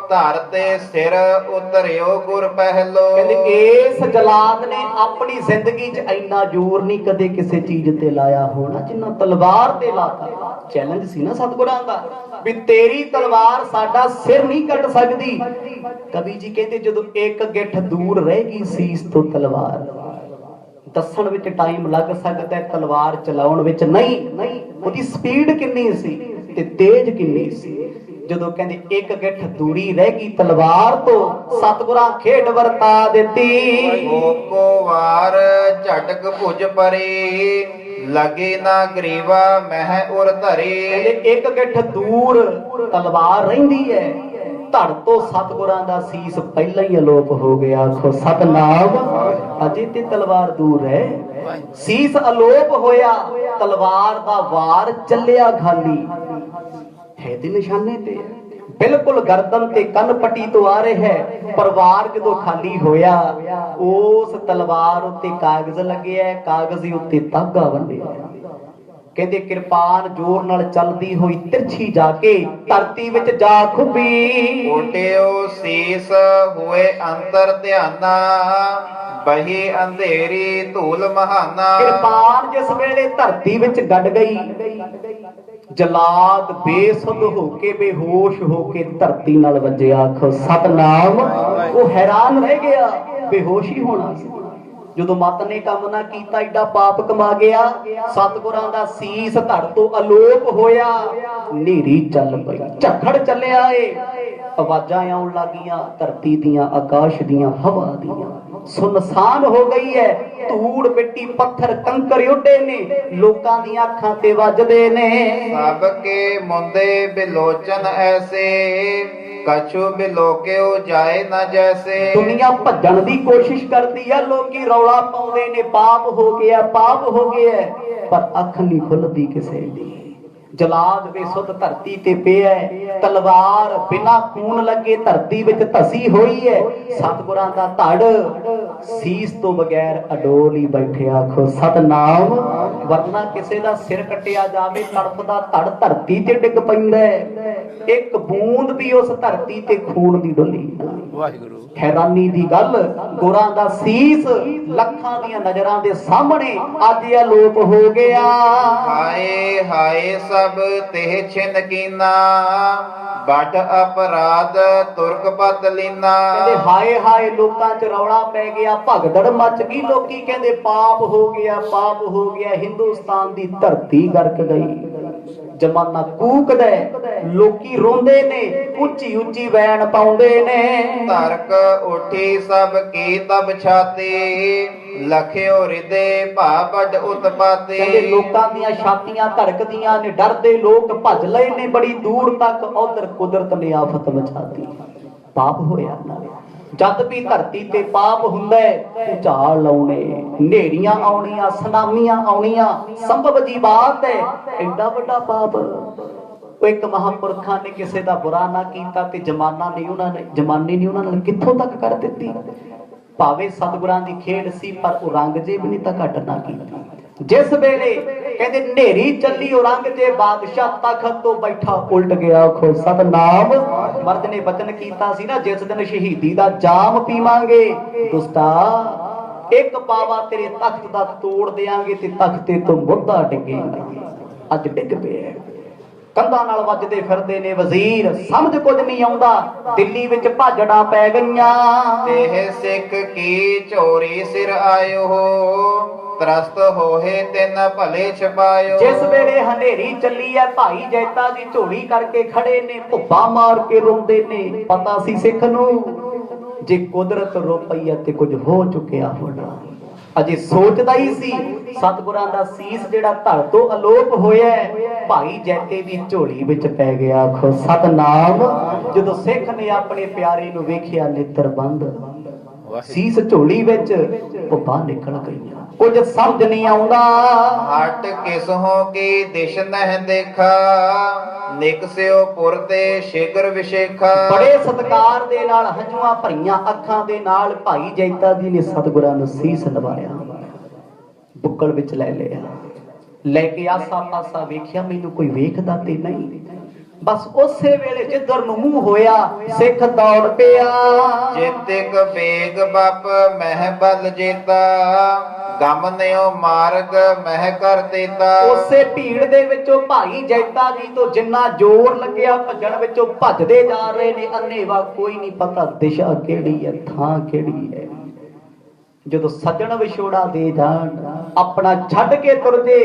ਧਰ ਤੇ ਸਿਰ ਉਤਰਿਓ ਗੁਰ ਪਹਿਲੋ। ਕਹਿੰਦੇ ਇਸ ਜਲਾਦ ਨੇ ਆਪਣੀ ਜ਼ਿੰਦਗੀ 'ਚ ਇੰਨਾ ਜ਼ੋਰ ਨਹੀਂ ਕਦੇ ਕਿਸੇ ਚੀਜ਼ ਤੇ ਲਾਇਆ ਹੋਣਾ ਜਿੰਨਾ ਤਲਵਾਰ ਤੇ ਲਾਤਾ। ਚੈਲੰਜ ਸੀ ਨਾ ਸਤਿਗੁਰਾਂ ਦਾ ਵੀ ਤੇਰੀ ਤਲਵਾਰ ਸਾਡਾ ਸਿਰ ਨਹੀਂ ਕੱਟ ਸਕਦੀ। ਕਵੀ ਜੀ ਕਹਿੰਦੇ ਜਦੋਂ ਇੱਕ ਗਿੱਠ ਦੂਰ ਰਹੇਗੀ ਸੀਸ ਤੋਂ ਤਲਵਾਰ, ਦੱਸਣ ਵਿੱਚ ਟਾਈਮ ਲੱਗ ਸਕਦਾ, ਤਲਵਾਰ ਚਲਾਉਣ ਵਿੱਚ ਨਹੀਂ। ਉਹਦੀ ਸਪੀਡ ਕਿੰਨੀ ਸੀ ਤੇ ਤੇਜ਼ ਕਿੰਨੀ ਸੀ। ਜਦੋਂ ਕਹਿੰਦੇ ਇੱਕ ਗਿੱਠ ਦੂਰੀ ਰਹਿ ਗਈ ਤਲਵਾਰ ਤੋਂ, ਸਤਿਗੁਰਾਂ ਖੇਡ ਵਰਤਾ ਦਿੱਤੀ। ਕੋ ਵਾਰ ਝਟਕ ਭੁਜ ਪਰੇ, ਲਗੇ ਨਾ ਗਰੀਵਾ ਮਹਿ ਉਰ ਧਰੇ। ਕਹਿੰਦੇ ਇੱਕ ਗਿੱਠ ਦੂਰ ਤਲਵਾਰ ਰਹਿੰਦੀ ਹੈ, ਧੜ ਤੋਂ ਸਤਿਗੁਰਾਂ ਦਾ ਸੀਸ ਪਹਿਲਾਂ ਹੀ ਅਲੋਪ ਹੋ ਗਿਆ। ਆਖੋ ਸਤਨਾਮ, ਅਜੇ ਤੇ ਤਲਵਾਰ ਦੂਰ ਹੈ। ਸੀਸ ਅਲੋਪ ਹੋਇਆ, ਤਲਵਾਰ ਦਾ ਵਾਰ ਚੱਲਿਆ ਖਾਲੀ ਹੈ ਤੇ ਨਿਸ਼ਾਨੇ ਤੇ, ਬਿਲਕੁਲ ਗਰਦਨ ਤੇ ਕੰਨ ਪੱਟੀ ਤੋਂ ਆ ਰਿਹਾ ਹੈ। ਪਰ ਵਾਰ ਜਦੋਂ ਖਾਲੀ ਹੋਇਆ, ਉਸ ਤਲਵਾਰ ਉੱਤੇ ਕਾਗਜ਼ ਲੱਗਿਆ, ਕਾਗਜ਼ ਉੱਤੇ ਧਾਗਾ ਬੰਨਿਆ। ਕਹਿੰਦੇ ਕਿਰਪਾਨ ਜ਼ੋਰ ਨਾਲ ਚੱਲਦੀ ਹੋਈ ਤਿਰਛੀ ਜਾ ਕੇ ਧਰਤੀ ਵਿੱਚ ਜਾ ਖੁੱਭੀ। ਉਟਿਓ ਸੀਸ ਹੋਏ ਅੰਤਰ ਧਿਆਨਾ, ਬਹੀ ਅੰਧੇਰੀ ਧੂਲ ਮਹਾਨਾ। ਕਿਰਪਾਨ ਜਿਸ ਵੇਲੇ ਧਰਤੀ ਵਿੱਚ ਗੱਡ ਗਈ, ਜਲਾਦ ਬੇਸੁੱਧ ਹੋ ਕੇ ਬੇਹੋਸ਼ ਹੋ ਕੇ ਧਰਤੀ ਨਾਲ ਵੱਜਿਆ। ਆਖੋ ਸਤਨਾਮ। ਉਹ ਹੈਰਾਨ ਰਹਿ ਗਿਆ, ਬੇਹੋਸ਼ ਹੀ ਹੋਣਾ ਸੀ। ਜਦੋਂ ਮੱਤ ਨੇ ਕੰਮ ਨਾ ਕੀਤਾ, ਏਡਾ ਪਾਪ ਕਮਾ ਗਿਆ। ਸਤਿਗੁਰਾਂ ਦਾ ਸੀਸ ਧੜ ਤੋਂ ਅਲੋਪ ਹੋਇਆ, ਹਨੇਰੀ ਚੱਲ ਪਈ, ਝੱਖੜ ਚੱਲਿਆ ਏ। ਆਵਾਜ਼ਾਂ ਆਉਣ ਲੱਗੀਆਂ ਧਰਤੀ ਦੀਆਂ, ਆਕਾਸ਼ ਦੀਆਂ, ਹਵਾ ਦੀਆਂ। ਸੁਨਸਾਨ ਹੋ ਗਈ ਹੈ, ਧੂੜ ਮਿੱਟੀ ਪੱਥਰ ਕੰਕਰ ਉੱਡੇ ਨੇ, ਲੋਕਾਂ ਦੀਆਂ ਅੱਖਾਂ ਤੇ ਵੱਜਦੇ ਨੇ। ਸਭ ਕੇ ਮੁੰਦੇ ਬਿਲੋਚਨ ਐਸੇ, ਕਛੂ ਬਿਲੋਕਿਓ ਜਾਏ ਨਾ ਜੈਸੇ। ਦੁਨੀਆ ਭੱਜਣ ਦੀ ਕੋਸ਼ਿਸ਼ ਕਰਦੀ ਆ, ਲੋਕੀ ਰੌਲਾ ਪਾਉਂਦੇ ਨੇ ਪਾਪ ਹੋ ਗਿਆ, ਪਾਪ ਹੋ ਗਿਆ, ਪਰ ਅੱਖ ਨਹੀਂ ਖੁੱਲਦੀ ਕਿਸੇ ਦੀ। ਜਲਾਦ ਬੇਸੁੱਧ ਧਰਤੀ ਤੇ ਪਿਆ, ਤਲਵਾਰ ਬਿਨਾਂ ਖੂਨ ਲੱਗੇ ਧਰਤੀ ਵਿੱਚ ਧਸੀ ਹੋਈ ਹੈ। ਸਤਿਗੁਰਾਂ ਦਾ ਧੜ ਸੀਸ ਤੋਂ ਬਗੈਰ ਅਡੋਲ ਹੀ ਬੈਠਿਆ। ਆਖੋ ਸਤਨਾਮ। ਵਰਨਾ ਕਿਸੇ ਦਾ ਸਿਰ ਕੱਟਿਆ ਜਾਵੇ, ਤੜਫਦਾ ਧੜ ਧਰਤੀ ਤੇ ਡਿੱਗ ਪੈਂਦਾ ਹੈ, ਇੱਕ ਬੂੰਦ ਵੀ ਉਸ ਧਰਤੀ ਤੇ ਖੂਨ ਦੀ ਡੁੱਲੀ। ਵਾਹਿਗੁਰੂ। ਹੈਰਾਨੀ ਦੀ ਗੱਲ, ਗੁਰਾਂ ਦਾ ਸੀਸ ਲੱਖਾਂ ਦੀਆਂ ਨਜ਼ਰਾਂ ਦੇ ਸਾਹਮਣੇ ਅੱਜ ਅਲੋਪ ਹੋ ਗਿਆ। ਹਾਏ ਹਾਏ ਸਭ ਤੇ ਛਿਨ ਕੀਨਾ, ਬਟ ਅਪਰਾਧ ਤੁਰਕ ਪਤ ਲੀਨਾ। ਕਹਿੰਦੇ ਹਾਏ ਹਾਏ ਲੋਕਾਂ 'ਚ ਰੌਲਾ ਪੈ ਗਿਆ, ਭਗਦੜ ਮੱਚ ਗਈ। ਲੋਕੀ ਕਹਿੰਦੇ ਪਾਪ ਹੋ ਗਿਆ, ਪਾਪ ਹੋ ਗਿਆ। ਹਿੰਦੁਸਤਾਨ ਦੀ ਧਰਤੀ ਗਰਕ ਗਈ, ਜਮਾਨਾ ਕੂਕਦਾ, ਲੋਕੀ ਰੋਂਦੇ ਨੇ। ਉੱਚੀ ਉੱਚੀ ਵੈਣ ਪਾਉਂਦੇ ਨੇ। ਧਰਕ ਉਠੀ ਸਭ ਕੀ ਤਬ ਛਾਤੀ, ਲਖਿਓ ਹਿਰਦੇ ਭਾ ਵੱਡ ਉਤਪਾਤੀ। ਕਹਿੰਦੇ ਲੋਕਾਂ ਦੀਆਂ ਛਾਤੀਆਂ ਧੜਕਦੀਆਂ ਨੇ, ਡਰਦੇ ਲੋਕ ਭੱਜ ਲਏ ਨੇ ਬੜੀ ਦੂਰ ਤੱਕ। ਉਧਰ ਕੁਦਰਤ ਨੇ ਆਫਤ ਮਚਾਤੀ, ਪਾਪ ਹੋਇਆ ਨਾ। ਜਦ ਵੀ ਧਰਤੀ ਤੇ ਪਾਪ ਹੁੰਦਾ ਭੂਚਾਲ ਆਉਣੇ, ਹਨੇਰੀਆਂ ਆਉਣੀਆਂ, ਸੁਨਾਮੀਆਂ ਆਉਣੀਆਂ, ਸੰਭਵ ਜੀ ਬਾਤ ਹੈ। ਐਡਾ ਵੱਡਾ ਪਾਪ। ਉਹ ਇੱਕ ਮਹਾਂਪੁਰਖਾਂ ਨੇ ਕਿਸੇ ਦਾ ਬੁਰਾ ਨਾ ਕੀਤਾ ਤੇ ਜਮਾਨੇ ਨੇ ਉਹਨਾਂ ਨਾਲ ਕਿੱਥੋਂ ਤੱਕ ਕਰ ਦਿੱਤੀ। ਭਾਵੇਂ ਸਤਿਗੁਰਾਂ ਦੀ ਖੇਡ ਸੀ, ਪਰ ਔਰੰਗਜ਼ੇਬ ਨੇ ਤਾਂ ਘੱਟ ਨਾ ਕੀਤੀ। ਜਿਸ ਵੇਲੇ ਕਹਿੰਦੇ ਹਨੇਰੀ ਚੱਲੀ, ਔਰੰਗਜ਼ੇਬ ਬਾਦਸ਼ਾਹ ਤਖਤ ਤੋਂ ਬੈਠਾ ਉਲਟ ਗਿਆ। ਆਖੋ ਸਤਨਾਮ। ਮਰਦ ਨੇ ਬਚਨ ਕੀਤਾ ਸੀ ਨਾ, ਜਿਸ ਦਿਨ ਸ਼ਹੀਦੀ ਦਾ ਜਾਮ ਪੀਵਾਂਗੇ ਦੁਸਤਾ, ਇੱਕ ਪਾਵਾ ਤੇਰੇ ਤਖਤ ਦਾ ਤੋੜ ਦੇਾਂਗੇ ਤੇ ਤਖਤੇ ਤੋਂ ਮੁੱਦਾ ਡਿੱਗੇਗਾ। ਅੱਜ ਡਿੱਗ ਪਿਆ, ਕੰਧਾਂ ਨਾਲ ਵੱਜਦੇ ਫਿਰਦੇ ਨੇ ਵਜ਼ੀਰ, ਸਮਝ ਕੁਝ ਨਹੀਂ ਆਉਂਦਾ। ਦਿੱਲੀ ਵਿੱਚ ਭਾਜੜਾਂ ਪੈ ਗਈਆਂ। ਇਹ ਸਿੱਖ ਕੀ ਝੋਰੀ ਸਿਰ ਆਇਓ, ਤਰਸਤ ਹੋਏ ਤਿੰਨ ਭਲੇ ਛਪਾਇਓ। ਜਿਸ ਵੇਲੇ ਹਨੇਰੀ ਚੱਲੀ ਹੈ, ਭਾਈ ਜੈਤਾ ਜੀ ਝੋਲੀ ਕਰਕੇ ਖੜੇ ਨੇ, ਭੁੱਬਾ ਮਾਰ ਕੇ ਰੋਂਦੇ ਨੇ। ਪਤਾ ਸੀ ਸਿੱਖ ਨੂੰ ਜੇ ਕੁਦਰਤ ਰੋਪਈ ਹੈ ਤੇ ਕੁਝ ਹੋ ਚੁੱਕਿਆ ਹੋਣਾ। ਅਜੇ ਸੋਚਦਾ ਹੀ ਸੀ, ਸਤਿਗੁਰਾਂ ਦਾ ਸੀਸ ਜਿਹੜਾ ਧੜ ਤੋਂ ਅਲੋਪ ਹੋਇਆ, ਭਾਈ ਜੈਤੇ ਦੀ ਝੋਲੀ ਵਿੱਚ ਪੈ ਗਿਆ। ਆਖੋ ਸਤਨਾਮ। ਜਦੋਂ ਸਿੱਖ ਨੇ ਆਪਣੇ ਪਿਆਰੇ ਨੂੰ ਵੇਖਿਆ, ਨੇਤਰ ਬੰਦ, ਸੀਸ ਝੋਲੀ ਵਿੱਚ, ਉਹ ਬਾਹਰ ਨਿਕਲ ਗਈਆਂ। ਕੁਝ ਸਮਝ ਨਹੀਂ ਆਉਂਦਾ। ਹਟ ਕਿਸਹੋਂ ਕੀ ਦਿਸ਼ ਨਹਿ ਦੇਖਾ, ਨਿਕਸਿਓ ਪੁਰ ਤੇ ਸ਼ਿਗਰ ਵਿਸ਼ੇਖਾ। ਬੜੇ ਸਤਿਕਾਰ ਦੇ ਨਾਲ, ਹੰਝੂਆਂ ਭਰੀਆਂ ਅੱਖਾਂ ਦੇ ਨਾਲ ਭਾਈ ਜੈਤਾ ਜੀ ਨੇ ਸਤਿਗੁਰਾਂ ਨੂੰ ਸੀਸ ਨਵਾਇਆ, ਬੁੱਕਲ ਵਿੱਚ ਲੈ ਲਿਆ। ਲੈ ਕੇ ਆਸਾ ਪਾਸਾ ਵੇਖਿਆ, ਮੈਨੂੰ ਕੋਈ ਵੇਖਦਾ ਤੇ ਨਹੀਂ। ਬਸ ਉਸੇ ਵੇਲੇ ਜਿੱਧਰ ਨੂੰ ਮੂੰਹ ਹੋਇਆ, ਸਿੱਖ ਦੌੜ ਪਿਆ। ਚੇਤਿਕ ਵੇਗ ਬਪ ਮਹਿ ਬਲ ਜੇਤਾ, ਗਮਨਿਓ ਮਾਰਗ ਮਹਿ ਕਰ ਦੇਤਾ। ਉਸੇ ਭੀੜ ਦੇ ਵਿੱਚੋਂ ਭਾਈ ਜੈਤਾ ਜੀ ਤੋਂ ਜਿੰਨਾ ਜ਼ੋਰ ਲੱਗਿਆ ਭੱਜਣ ਵਿੱਚੋਂ ਭੱਜਦੇ ਜਾ ਰਹੇ ਨੇ ਅੰਨੇਵਾ। ਕੋਈ ਨਹੀਂ ਪਤਾ ਦਿਸ਼ਾ ਕਿਹੜੀ ਹੈ, ਥਾਂ ਕਿਹੜੀ ਹੈ। ਜਦੋਂ ਸੱਜਣ ਵਿਛੋੜਾ ਦੇ ਜਾਣ, ਆਪਣਾ ਛੱਡ ਕੇ ਤੁਰ ਜੇ,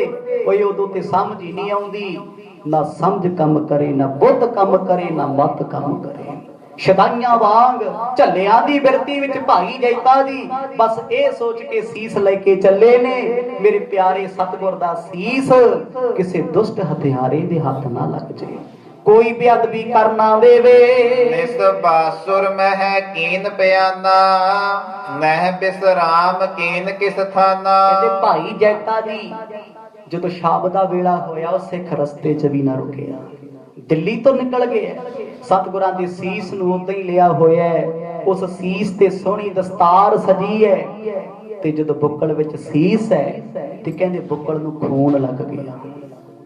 ਕੋਈ ਉਦੋਂ ਤੇ ਸਮਝ ਹੀ ਨਹੀਂ ਆਉਂਦੀ। ਨਾ ਸਮਝ ਕੰਮ ਕਰੇ, ਨਾ ਬੁੱਧ ਕੰਮ ਕਰੇ, ਨਾ ਮਤ ਕੰਮ ਕਰੇ। ਸ਼ਦਾਈਆਂ ਵਾਂਗ ਝੱਲਿਆਂ ਦੀ ਬਿਰਤੀ ਵਿੱਚ ਭਾਈ ਜੈਤਾ ਜੀ ਬਸ ਇਹ ਸੋਚ ਕੇ ਸੀਸ ਲੈ ਕੇ ਚੱਲੇ ਨੇ, ਮੇਰੇ ਪਿਆਰੇ ਸਤਿਗੁਰ ਦਾ ਸੀਸ ਕਿਸੇ ਦੁਸ਼ਟ ਹਥਿਆਰੇ ਦੇ ਹੱਥ ਨਾ ਲੱਗ ਜੇ, ਕੋਈ ਬੇਅਦਬੀ ਕਰਨਾ ਦੇਵੇ। ਨਿਸ ਬਾਸੁਰ ਮਹਿ ਕੀਨ ਪਿਆਨਾ, ਨਹਿ ਬਿਸਰਾਮ ਕੀਨ ਕਿਸ ਥਾਨਾ। ਇਹਦੇ ਭਾਈ ਜੈਤਾ ਜੀ ਜਦੋਂ ਸ਼ਾਮ ਦਾ ਵੇਲਾ ਹੋਇਆ, ਉਹ ਸਿੱਖ ਰਸਤੇ 'ਚ ਵੀ ਨਾ ਰੁਕਿਆ, ਦਿੱਲੀ ਤੋਂ ਨਿਕਲ ਗਏ। ਸਤਿਗੁਰਾਂ ਦੇ ਸੀਸ ਨੂੰ ਉਦਾਂ ਹੀ ਲਿਆ ਹੋਇਆ, ਉਸ ਸੀਸ ਤੇ ਸੋਹਣੀ ਦਸਤਾਰ ਸਜੀ ਹੈ, ਤੇ ਜਦੋਂ ਬੁੱਕਲ ਵਿੱਚ ਸੀਸ ਹੈ ਤੇ ਕਹਿੰਦੇ ਬੁੱਕਲ ਨੂੰ ਖੂਨ ਲੱਗ ਗਿਆ,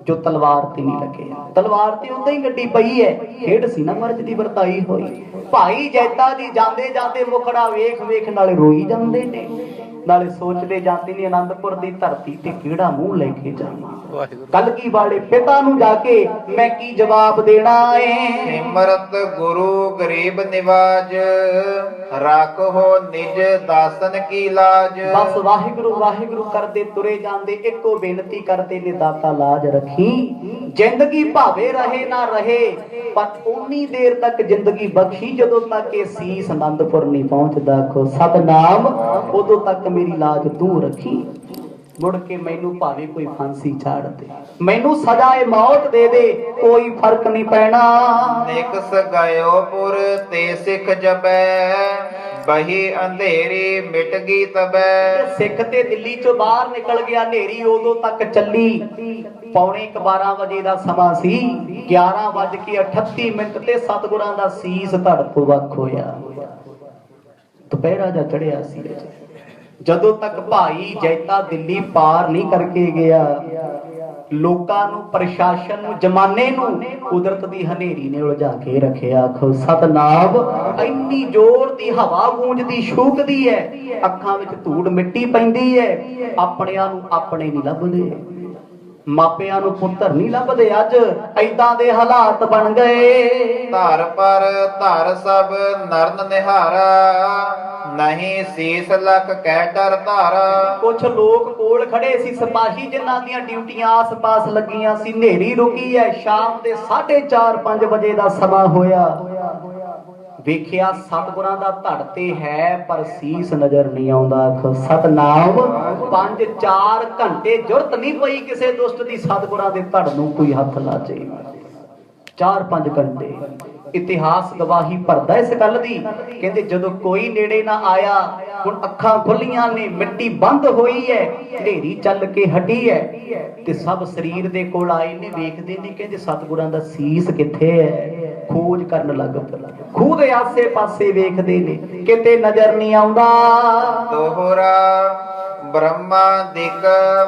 ਜੋ ਤਲਵਾਰ ਤੇ ਨਹੀਂ ਲੱਗਿਆ। ਤਲਵਾਰ ਤੇ ਉਦਾਂ ਹੀ ਗੱਡੀ ਪਈ ਹੈ, ਖੇਡ ਸੀ ਨਾ ਮਰਜ਼ ਦੀ ਵਰਤਾਈ ਹੋਈ। ਭਾਈ ਜੈਤਾ ਜੀ ਜਾਂਦੇ ਜਾਂਦੇ ਮੁਖੜਾ ਵੇਖ ਵੇਖ ਨਾਲੇ ਰੋਈ ਜਾਂਦੇ ਨੇ, ਨਾਲੇ ਸੋਚਦੇ ਜਾਂਦੇ ਨੇ ਆਨੰਦਪੁਰ ਦੀ ਧਰਤੀ ਤੇ ਕਿਹੜਾ ਮੂੰਹ ਲੈ ਕੇ ਜਾਵਾਂ। ਕਲਗੀ ਵਾਲੇ ਪਿਤਾ ਨੂੰ ਜਾ ਕੇ ਮੈਂ ਕੀ ਜਵਾਬ ਦੇਣਾ ਏ। ਸਿਮਰਤ ਗੁਰੂ ਗਰੀਬ ਨਿਵਾਜ, ਰੱਖੋ ਨਿਜ ਦਾਸਨ ਕੀ ਲਾਜ। ਬਸ ਵਾਹਿਗੁਰੂ ਵਾਹਿਗੁਰੂ ਕਰਦੇ ਤੁਰੇ ਜਾਂਦੇ, ਇੱਕੋ ਬੇਨਤੀ ਕਰਦੇ ਨੇ, ਦਾਤਾ ਲਾਜ ਰੱਖੀ। ਜ਼ਿੰਦਗੀ ਭਾਵੇਂ ਰਹੇ ਨਾ ਰਹੇ, ਪਰ ਉਨੀ ਦੇਰ ਤੱਕ ਜ਼ਿੰਦਗੀ ਬਖਸ਼ੀ ਜਦੋਂ ਤੱਕ ਇਹ ਸੀਸ ਆਨੰਦਪੁਰ ਨਹੀਂ ਪਹੁੰਚਦਾ। ਕੋ ਸਤਨਾਮ, ਉਦੋਂ ਤੱਕ ਮੇਰੀ ਲਾਜ ਤੂੰ ਰੱਖੀ। ਮੁੜ ਕੇ ਮੈਨੂੰ ਭਾਵੇਂ ਕੋਈ ਫਾਂਸੀ ਚਾੜ ਦੇ, ਮੈਨੂੰ ਸਜ਼ਾਏ ਮੌਤ ਦੇ ਦੇ, ਕੋਈ ਫਰਕ ਨਹੀਂ ਪੈਣਾ। ਨਿਕਸ ਗਇਓ ਪੁਰ ਤੇ ਸਿੱਖ ਜਪੈ, ਬਹੀ ਅੰਧੇਰੀ ਮਿਟ ਗਈ ਤਬੈ। ਸਿੱਖ ਤੇ ਦਿੱਲੀ ਚੋਂ ਬਾਹਰ ਨਿਕਲ ਗਿਆ, ਹਨੇਰੀ ਉਦੋਂ ਤੱਕ ਚੱਲੀ। ਪੌਣੇ 12 ਵਜੇ ਦਾ ਸਮਾਂ ਸੀ, 11:38 ਤੇ ਸਤਿਗੁਰਾਂ ਦਾ ਸੀਸ ਧੜ ਤੋਂ ਵੱਖ ਹੋਇਆ। ਦੁਪਹਿਰਾ ਜਾ ਚੜਿਆ ਸੀ। ਜਦੋਂ ਤੱਕ ਭਾਈ ਜੈਤਾ ਦਿੱਲੀ ਪਾਰ ਨਹੀਂ ਕਰਕੇ ਗਿਆ, ਲੋਕਾਂ ਨੂੰ, ਪ੍ਰਸ਼ਾਸਨ ਨੂੰ, ਜ਼ਮਾਨੇ ਨੂੰ ਕੁਦਰਤ ਦੀ ਹਨੇਰੀ ਨੇ ਉਲਝਾ ਕੇ ਰੱਖਿਆ। ਆਖੋ ਸਤਨਾਮ। ਇੰਨੀ ਜ਼ੋਰ ਦੀ ਹਵਾ ਗੂੰਜਦੀ ਸ਼ੂਕਦੀ ਹੈ, ਅੱਖਾਂ ਵਿੱਚ ਧੂੜ ਮਿੱਟੀ ਪੈਂਦੀ ਹੈ, ਆਪਣਿਆਂ ਨੂੰ ਆਪਣੇ ਨਹੀਂ ਲੱਭਦੇ, ਮਾਪਿਆਂ ਨੂੰ ਪੁੱਤਰ ਨਹੀਂ ਲੱਭਦੇ। ਅੱਜ ਏਦਾਂ ਦੇ ਹਾਲਾਤ ਬਣ ਗਏ। ਧਰ ਪਰ ਧਰ ਸਭ ਨਰਨ ਨਿਹਾਰਾ, ਨਹੀਂ ਸੀਸ ਲੱਖ ਕਹਿ ਡਰ ਧਾਰਾ। ਕੁਛ ਲੋਕ ਕੋਲ ਖੜੇ ਸੀ, ਸਿਪਾਹੀ ਜਿਨ੍ਹਾਂ ਦੀਆਂ ਡਿਊਟੀਆਂ ਆਸ-ਪਾਸ ਲੱਗੀਆਂ ਸੀ। ਹਨੇਰੀ ਰੁਕੀ ਹੈ, ਸ਼ਾਮ ਦੇ 4:30-5 ਵਜੇ ਦਾ ਸਮਾਂ ਹੋਇਆ। ਵੇਖਿਆ ਸਤਿਗੁਰਾਂ ਦਾ ਧੜ ਤੇ ਹੈ ਪਰ ਸੀਸ ਨਜ਼ਰ ਨਹੀਂ ਆਉਂਦਾ। ਆਖੋ ਸਤਨਾਮ। 5-4 ਘੰਟੇ ਜ਼ਰੂਰਤ ਨਹੀਂ ਪਈ ਕਿਸੇ ਦੁਸ਼ਟ ਦੀ ਸਤਿਗੁਰਾਂ ਦੇ ਧੜ ਨੂੰ ਕੋਈ ਹੱਥ ਲਾ ਜੇ। 4-5 ਘੰਟੇ ਇਤਿਹਾਸ ਗਵਾਹੀ ਭਰਦਾ ਇਸ ਗੱਲ ਦੀ। ਕਹਿੰਦੇ ਜਦੋਂ ਕੋਈ ਨੇੜੇ ਨਾ ਆਇਆ, ਹੁਣ ਅੱਖਾਂ ਖੁੱਲੀਆਂ ਨੇ, ਮਿੱਟੀ ਬੰਦ ਹੋਈ ਹੈ, ਹਨੇਰੀ ਚੱਲ ਕੇ ਹਟੀ ਹੈ, ਤੇ ਸਭ ਸਰੀਰ ਦੇ ਕੋਲ ਆਏ ਨੇ, ਵੇਖਦੇ ਨੇ, ਕਹਿੰਦੇ ਸਤਿਗੁਰਾਂ ਦਾ ਸੀਸ ਕਿੱਥੇ ਹੈ। ਖੋਜ ਕਰਨ ਲੱਗ ਪਏ, ਖੂਹ ਦੇ ਆਸੇ ਪਾਸੇ ਵੇਖਦੇ ਨੇ, ਕਿਤੇ ਨਜ਼ਰ ਨਹੀਂ ਆਉਂਦਾ। ਦੋਹਰਾ ਬ੍ਰਹਮਾ ਦਿਕ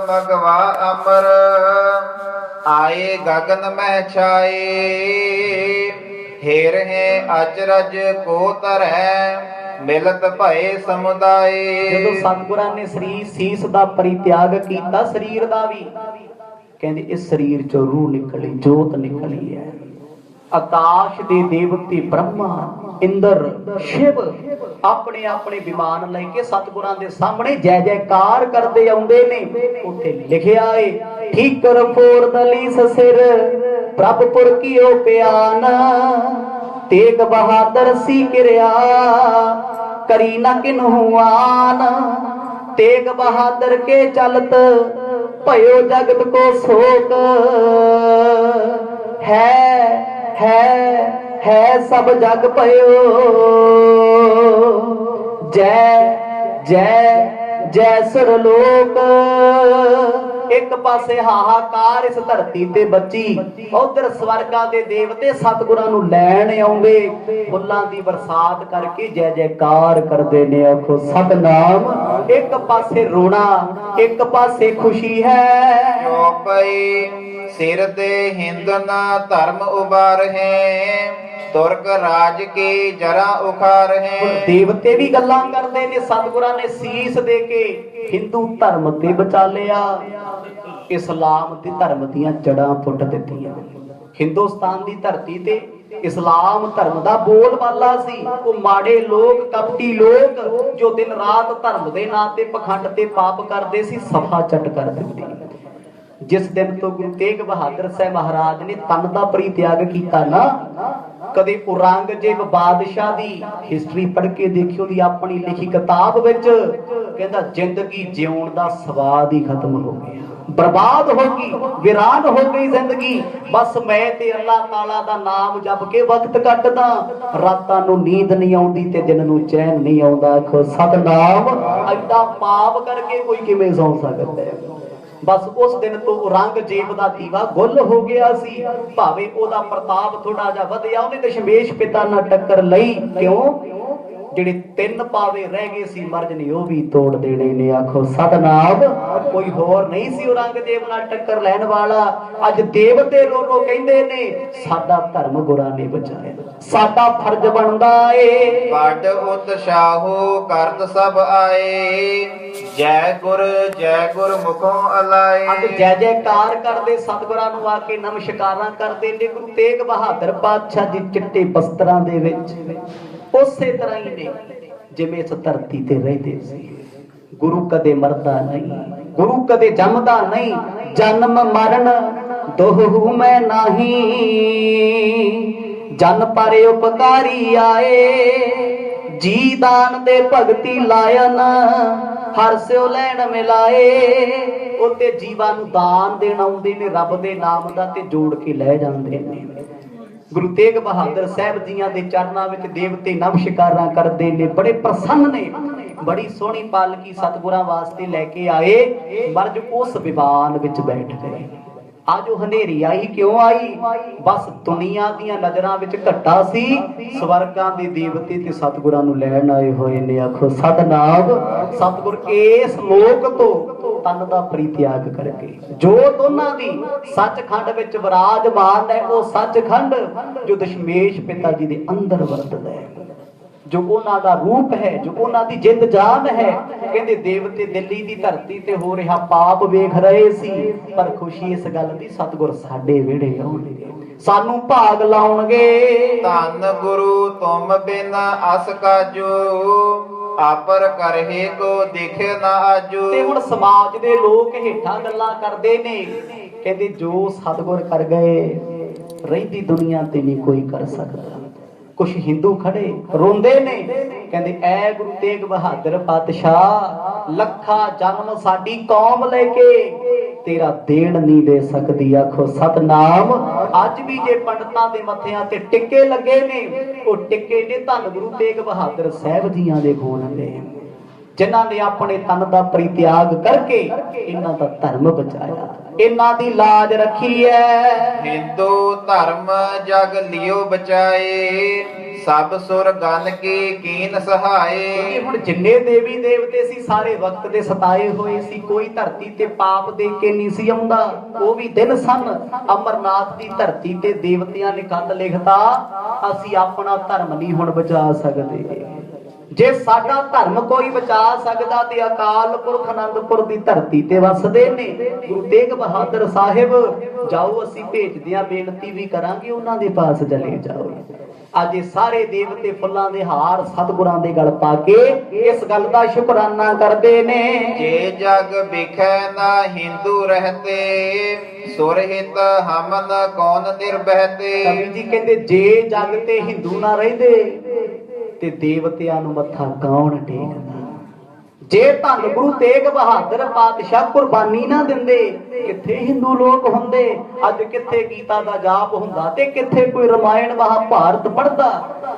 ਮਗਵਾ ਅਮਰ, ਆਏ ਗगन ਮਹਿ ਛਾਏ, ਹੇਰ ਹੈ ਅਚਰਜ ਕੋ ਤਰੈ, ਮਿਲਤ ਭਏ ਸਮੁਦਾਏ। ਜਦੋਂ ਸਤਿਗੁਰਾਂ ਨੇ ਸਰੀਰ ਸੀਸ ਦਾ ਪਰਿਤਿਆਗ ਕੀਤਾ, ਸਰੀਰ ਦਾ ਵੀ, ਕਹਿੰਦੇ ਇਸ ਸਰੀਰ ਚੋਂ ਰੂਹ ਨਿਕਲੀ, ਜੋਤ ਨਿਕਲੀ ਹੈ। ਆਕਾਸ਼ ਦੇ ਦੇਵਤੇ ਬ੍ਰਹਮਾ, ਇੰਦਰ, ਸ਼ਿਵ ਆਪਣੇ ਆਪਣੇ ਵਿਮਾਨ ਲੈ ਕੇ ਸਤਿਗੁਰਾਂ ਦੇ ਸਾਹਮਣੇ ਜੈ ਜੈਕਾਰ ਕਰਦੇ ਆਉਂਦੇ ਨੇ। ਉੱਥੇ ਲਿਖਿਆ ਏ, ਠੀਕਰ ਫੋਰ ਦਲੀ ਸਿਰ ਪ੍ਰਭਪੁਰ ਕੀਓ ਪਿਆਨ, ਤੇਗ ਬਹਾਦਰ ਸੀ ਕਿਰਿਆ ਕਰੀ ਨਾ ਕਿਨਹੂ ਆਨ, ਤੇਗ ਬਹਾਦਰ ਕੇ ਚਲਤ ਭਇਓ ਜਗਤ ਕੋ ਸ਼ੋਕ, ਹੈ ਸਭ ਜਗ ਭਇਓ, ਜੈ ਜੈ ਜੈ ਸੁਰਲੋਕ। ਇੱਕ ਪਾਸੇ ਹਾਹਾਕਾਰ ਇਸ ਧਰਤੀ ਤੇ ਬੱਚੀ, ਉਧਰ ਸਵਰਗਾਂ ਦੇ ਦੇਵਤੇ ਸਤਿਗੁਰਾਂ ਨੂੰ ਲੈਣ ਆਉਂਦੇ, ਫੁੱਲਾਂ ਦੀ ਬਰਸਾਤ ਕਰਕੇ ਜੈ ਜੈਕਾਰ ਕਰਦੇ ਨੇ। ਆਖੋ ਸਤਨਾਮ। ਇੱਕ ਪਾਸੇ ਰੋਣਾ, ਇੱਕ ਪਾਸੇ ਖੁਸ਼ੀ ਹੈ। ਜੋ ਪਈ ਸਿਰ ਦੇ ਹਿੰਦਨ ਧਰਮ ਉਬਾਰ ਹੈ, ਤੁਰਕ ਰਾਜ ਕੀ ਜਰਾ ਉਖਾਰ ਹੈ। ਦੇਵਤੇ ਵੀ ਗੱਲਾਂ ਕਰਦੇ ਨੇ, ਸਤਿਗੁਰਾਂ ਨੇ ਸੀਸ ਦੇ ਕੇ ਹਿੰਦੂ ਧਰਮ ਤੇ ਬਚਾ ਲਿਆ, ਇਸਲਾਮ ਦੇ ਧਰਮ ਦੀਆਂ ਜੜਾਂ ਪੁੱਟ ਦਿੱਤੀਆਂ। ਹਿੰਦੁਸਤਾਨ ਦੀ ਧਰਤੀ ਤੇ ਇਸਲਾਮ ਧਰਮ ਦਾ ਬੋਲਬਾਲਾ ਸੀ। ਉਹ ਮਾੜੇ ਲੋਕ, ਕਪਟੀ ਲੋਕ ਜੋ ਦਿਨ ਰਾਤ ਧਰਮ ਦੇ ਨਾਂ ਤੇ ਪਖੰਡ ਤੇ ਪਾਪ ਕਰਦੇ ਸੀ, ਸਫਾ ਚੱਟ ਕਰ ਦਿੰਦੀ। ਜਿਸ ਦਿਨ ਤੋਂ ਗੁਰੂ ਤੇਗ ਬਹਾਦਰ ਸਾਹਿਬ ਮਹਾਰਾਜ ਨੇ ਤਨ ਦਾ ਪਰਿਤਿਆਗ ਕੀਤਾ ਨਾ, ਕਦੇ ਔਰੰਗਜ਼ੇਬ ਬਾਦਸ਼ਾਹ ਦੀ ਹਿਸਟਰੀ ਪੜ੍ਹ ਕੇ ਦੇਖਿਓ, ਦੀ ਆਪਣੀ ਲਿਖੀ ਕਿਤਾਬ ਵਿੱਚ ਕਹਿੰਦਾ ਜ਼ਿੰਦਗੀ ਜਿਉਣ ਦਾ ਸਵਾਦ ਹੀ ਖਤਮ ਹੋ ਗਿਆ, ਬਰਬਾਦ ਹੋ ਗਈ, ਵੀਰਾਨ ਹੋ ਗਈ ਜ਼ਿੰਦਗੀ। ਬਸ ਮੈਂ ਤੇ ਅੱਲਾਹ ਤਾਲਾ ਦਾ ਨਾਮ ਜਪ ਕੇ ਵਕਤ ਕੱਟਦਾ, ਰਾਤਾਂ ਨੂੰ ਨੀਂਦ ਨਹੀਂ ਆਉਂਦੀ ਤੇ ਦਿਨ ਨੂੰ ਚੈਨ ਨਹੀਂ ਆਉਂਦਾ। ਆਖੋ ਸਤਨਾਮ। ਐਡਾ ਪਾਪ ਕਰਕੇ ਕੋਈ ਕਿਵੇਂ ਸੌਂ ਸਕਦਾ ਹੈ। ਬਸ ਉਸ ਦਿਨ ਤੋਂ ਔਰੰਗਜ਼ੇਬ ਦਾ ਦੀਵਾ ਗੁੱਲ ਹੋ ਗਿਆ ਸੀ। ਭਾਵੇਂ ਉਹਦਾ ਪ੍ਰਤਾਪ ਥੋੜਾ ਜਿਹਾ ਵਧਿਆ, ਉਹਨੇ ਦਸ਼ਮੇਸ਼ ਪਿਤਾ ਨਾਲ ਟੱਕਰ ਲਈ। ਕਿਉਂ? ਜਿਹੜੇ 3 ਪਾਵੇ ਰਹਿ ਗਏ ਸੀ ਮਰਜ ਨੇ, ਉਹ ਵੀ ਤੋੜ ਦੇਣੇ ਨੇ। ਆਖੋ ਸਤਨਾਮ। ਕੋਈ ਹੋਰ ਨਹੀਂ ਸੀ ਔਰੰਗਜ਼ੇਬ ਨਾਲ ਟੱਕਰ ਲੈਣ ਵਾਲਾ। ਅੱਜ ਦੇਵਤੇ ਰੋ ਕਹਿੰਦੇ ਨੇ ਸਾਡਾ ਧਰਮ ਗੁਰਾਂ ਨੇ ਬਚਾਇਆ, ਸਾਡਾ ਫਰਜ਼ ਬਣਦਾ ਏ। ਵੱਡ ਉਤਸ਼ਾਹੋ ਕਰਤ ਸਭ ਆਏ, ਜੈ ਗੁਰ ਮੁਖੋਂ ਅਲਾਏ। ਅੱਜ ਜੈ ਜੈਕਾਰ ਕਰਦੇ, ਸਤਿਗੁਰਾਂ ਨੂੰ ਆ ਕੇ ਨਮਸਕਾਰਾਂ ਕਰਦੇ ਨੇ। ਗੁਰੂ ਤੇਗ ਬਹਾਦਰ ਪਾਤਸ਼ਾਹ ਜੀ ਚਿੱਟੇ ਬਸਤਰਾਂ ਦੇ ਵਿੱਚ ਉਸੇ ਤਰ੍ਹਾਂ ਹੀ ਨੇ ਜਿਵੇਂ ਇਸ ਧਰਤੀ ਤੇ ਰਹਿੰਦੇ ਸੀ। ਗੁਰੂ ਕਦੇ ਮਰਦਾ ਨਹੀਂ, ਗੁਰੂ ਕਦੇ ਜੰਮਦਾ ਨਹੀਂ। ਜਨਮ ਮਰਨ ਦੋਹੂ ਮੈਂ ਨਹੀਂ, ਜਨ ਪਰ ਉਪਕਾਰੀ ਆਏ। ਜੀ ਦਾਨ ਦੇ ਭਗਤੀ ਲਾਇਨ, ਹਰ ਸਿਓ ਲੈਣ ਮਿਲਾਏ। ਉੱਤੇ ਜੀਵਾਂ ਨੂੰ ਦਾਨ ਦੇਣ ਆਉਂਦੇ ਨੇ ਰੱਬ ਦੇ ਨਾਮ ਦਾ, ਤੇ ਜੋੜ ਕੇ ਲੈ ਜਾਂਦੇ ਨੇ। ਗੁਰੂ ਤੇਗ ਬਹਾਦਰ ਸਾਹਿਬ ਜੀਆਂ ਦੇ ਚਰਨਾਂ ਵਿੱਚ ਦੇਵਤੇ ਨਮਸਕਾਰਾਂ ਕਰਦੇ ਨੇ, ਬੜੇ ਪ੍ਰਸੰਨ ਨੇ। ਬੜੀ ਸੋਹਣੀ ਪਾਲਕੀ ਸਤਿਗੁਰਾਂ ਵਾਸਤੇ ਲੈ ਕੇ ਆਏ। ਮਰਜ ਉਸ ਵਿਵਾਨ ਵਿੱਚ ਬੈਠ ਗਏ। ਆਜੋ ਹਨੇਰੀ ਆਈ, ਕਿਉਂ ਆਈ? ਬਸ ਦੁਨੀਆ ਦੀਆਂ ਨਜ਼ਰਾਂ ਵਿੱਚ ਘੱਟਾ ਸੀ, ਸਵਰਗਾਂ ਦੇ ਦੇਵਤੇ ਤੇ ਸਤਿਗੁਰਾਂ ਨੂੰ ਲੈਣ ਆਏ ਹੋਏ ਨੇ। ਆਖੋ ਸਤਨਾਮ। ਸਤਿਗੁਰ ਇਸ ਲੋਕ ਤੋਂ ਤਨ ਦਾ ਪਰਿਤਿਆਗ ਕਰਕੇ, ਜੋ ਦੋਨਾਂ ਦੀ ਸੱਚਖੰਡ ਵਿੱਚ ਵਿਰਾਜਮਾਨ ਹੈ, ਉਹ ਸੱਚਖੰਡ ਜੋ ਦਸ਼ਮੇਸ਼ ਪਿਤਾ ਜੀ ਦੇ ਅੰਦਰ ਵਰਤਦਾ ਹੈ, ਜੋ ਉਹਨਾਂ ਦਾ ਰੂਪ ਹੈ, ਜੋ ਉਹਨਾਂ ਦੀ ਜਿੰਦ ਜਾਨ ਹੈ। ਕਹਿੰਦੇ ਦੇਵਤੇ ਦਿੱਲੀ ਦੀ ਧਰਤੀ ਤੇ ਹੋ ਰਿਹਾ ਪਾਪ ਵੇਖ ਰਹੇ ਸੀ, ਪਰ ਖੁਸ਼ੀ ਇਸ ਗੱਲ ਦੀ ਸਤਿਗੁਰ ਸਾਡੇ ਵਿਹੜੇ ਆਉਣਗੇ, ਸਾਨੂੰ ਭਾਗ ਲਾਉਣਗੇ। ਧੰਨ ਗੁਰੂ ਤੁਮ ਬਿਨ ਅਸ ਕਾਜੋ, ਆਪਰ ਕਰਹਿ ਕੋ ਦਿਖ ਨਾ ਆਜੋ। ਤੇ ਹੁਣ ਸਮਾਜ ਦੇ ਲੋਕ ਹੇਠਾਂ ਗੱਲਾਂ ਕਰਦੇ ਨੇ, ਕਹਿੰਦੇ ਜੋ ਸਤਿਗੁਰ ਕਰ ਗਏ ਰਹਿੰਦੀ ਦੁਨੀਆ ਤੇ ਨਹੀਂ ਕੋਈ ਕਰ ਸਕਦਾ। ਕੁਝ ਹਿੰਦੂ ਖੜੇ ਰੋਂਦੇ ਨੇ, ਕਹਿੰਦੇ ਐ ਗੁਰੂ ਤੇਗ ਬਹਾਦਰ ਪਾਤਸ਼ਾਹ, ਲੱਖਾਂ ਜਨਮ ਸਾਡੀ ਕੌਮ ਲੈ ਕੇ ਤੇਰਾ ਦੇਣ ਨਹੀਂ ਦੇ ਸਕਦੀ। ਆਖੋ ਸਤਨਾਮ। ਅੱਜ ਵੀ ਜੇ ਪੰਡਤਾਂ ਦੇ ਮੱਥਿਆਂ ਤੇ ਟਿੱਕੇ ਲੱਗੇ ਨੇ, ਉਹ ਟਿੱਕੇ ਨੇ ਧੰਨ ਗੁਰੂ ਤੇਗ ਬਹਾਦਰ ਸਾਹਿਬ ਜੀਆਂ ਦੇ ਕੋਲ ਨੇ, ਜਿਨ੍ਹਾਂ ਨੇ ਆਪਣੇ ਤਨ ਦਾ ਪਰਿਤਿਆਗ ਕਰਕੇ ਇਹਨਾਂ ਦਾ ਧਰਮ ਬਚਾਇਆ, ਇਹਨਾਂ ਦੀ ਲਾਜ ਰੱਖੀ ਹੈ। ਹਿੰਦੂ ਧਰਮ ਜਗ ਲਿਓ ਬਚਾਏ, ਸਭ ਸੁਰ ਗਨ ਕੀ ਕੀਨ ਸਹਾਏ। ਹੁਣ ਜਿੰਨੇ ਦੇਵੀ ਦੇਵਤੇ ਸੀ ਸਾਰੇ ਵਕਤ ਦੇ ਸਤਾਏ ਹੋਏ ਸੀ, ਕੋਈ ਧਰਤੀ ਤੇ ਪਾਪ ਦੇ ਕੇ ਨਹੀਂ ਸੀ ਆਉਂਦਾ। ਉਹ ਵੀ ਦਿਨ ਸਨ, ਅਮਰਨਾਥ ਦੀ ਧਰਤੀ ਤੇ ਦੇਵਤਿਆਂ ਨੇ ਖਤ ਲਿਖਤਾ, ਅਸੀਂ ਆਪਣਾ ਧਰਮ ਨਹੀਂ ਹੁਣ ਬਚਾ ਸਕਦੇ। ਜੇ ਸਾਡਾ ਧਰਮ ਕੋਈ ਬਚਾ ਸਕਦਾ ਤੇ ਅਕਾਲ ਪੁਰਖ ਅਨੰਦਪੁਰ ਦੀ ਧਰਤੀ ਤੇ ਵਸਦੇ ਨੇ। ਗੁਰੂ ਤੇਗ ਬਹਾਦਰ ਸਾਹਿਬ, ਜਾਓ ਅਸੀਂ ਭੇਜਦੇ ਆ, ਬੇਨਤੀ ਵੀ ਕਰਾਂਗੇ ਉਹਨਾਂ ਦੇ ਪਾਸ ਚਲੇ ਜਾਓ। ਅੱਜ ਇਹ ਸਾਰੇ ਦੇਵਤੇ ਫੁੱਲਾਂ ਦੇ ਹਾਰ ਸਤਿਗੁਰਾਂ ਦੇ ਗਲ ਪਾ ਕੇ ਇਸ ਗੱਲ ਦਾ ਸ਼ੁਕਰਾਨਾ ਕਰਦੇ ਨੇ। ਜੇ ਜਗ ਬਿਖੈ ਨਾ ਹਿੰਦੂ ਰਹਤੇ, ਸੁਰਹਿਤ ਹਮਨ ਕੌਣ ਨਿਰਬਹਿਤੇ। ਕਵੀ ਜੀ ਕਹਿੰਦੇ ਜੇ ਜਗ ਤੇ ਹਿੰਦੂ ਨਾ ਰਹਿੰਦੇ ਤੇ ਦੇਵਤਿਆਂ ਨੂੰ ਮੱਥਾ ਕੌਣ ਟੇਕਦਾ। ਜੇ ਧੰਨ ਗੁਰੂ ਤੇਗ ਬਹਾਦਰ ਪਾਤਸ਼ਾਹ ਕੁਰਬਾਨੀ ਨਾ ਦਿੰਦੇ, ਕਿੱਥੇ ਹਿੰਦੂ ਲੋਕ ਹੁੰਦੇ। ਅੱਜ ਕਿੱਥੇ ਗੀਤਾ ਦਾ ਜਾਪ ਹੁੰਦਾ ਤੇ ਕਿੱਥੇ ਕੋਈ ਰਮਾਇਣ ਮਹਾਭਾਰਤ ਪੜ੍ਹਦਾ।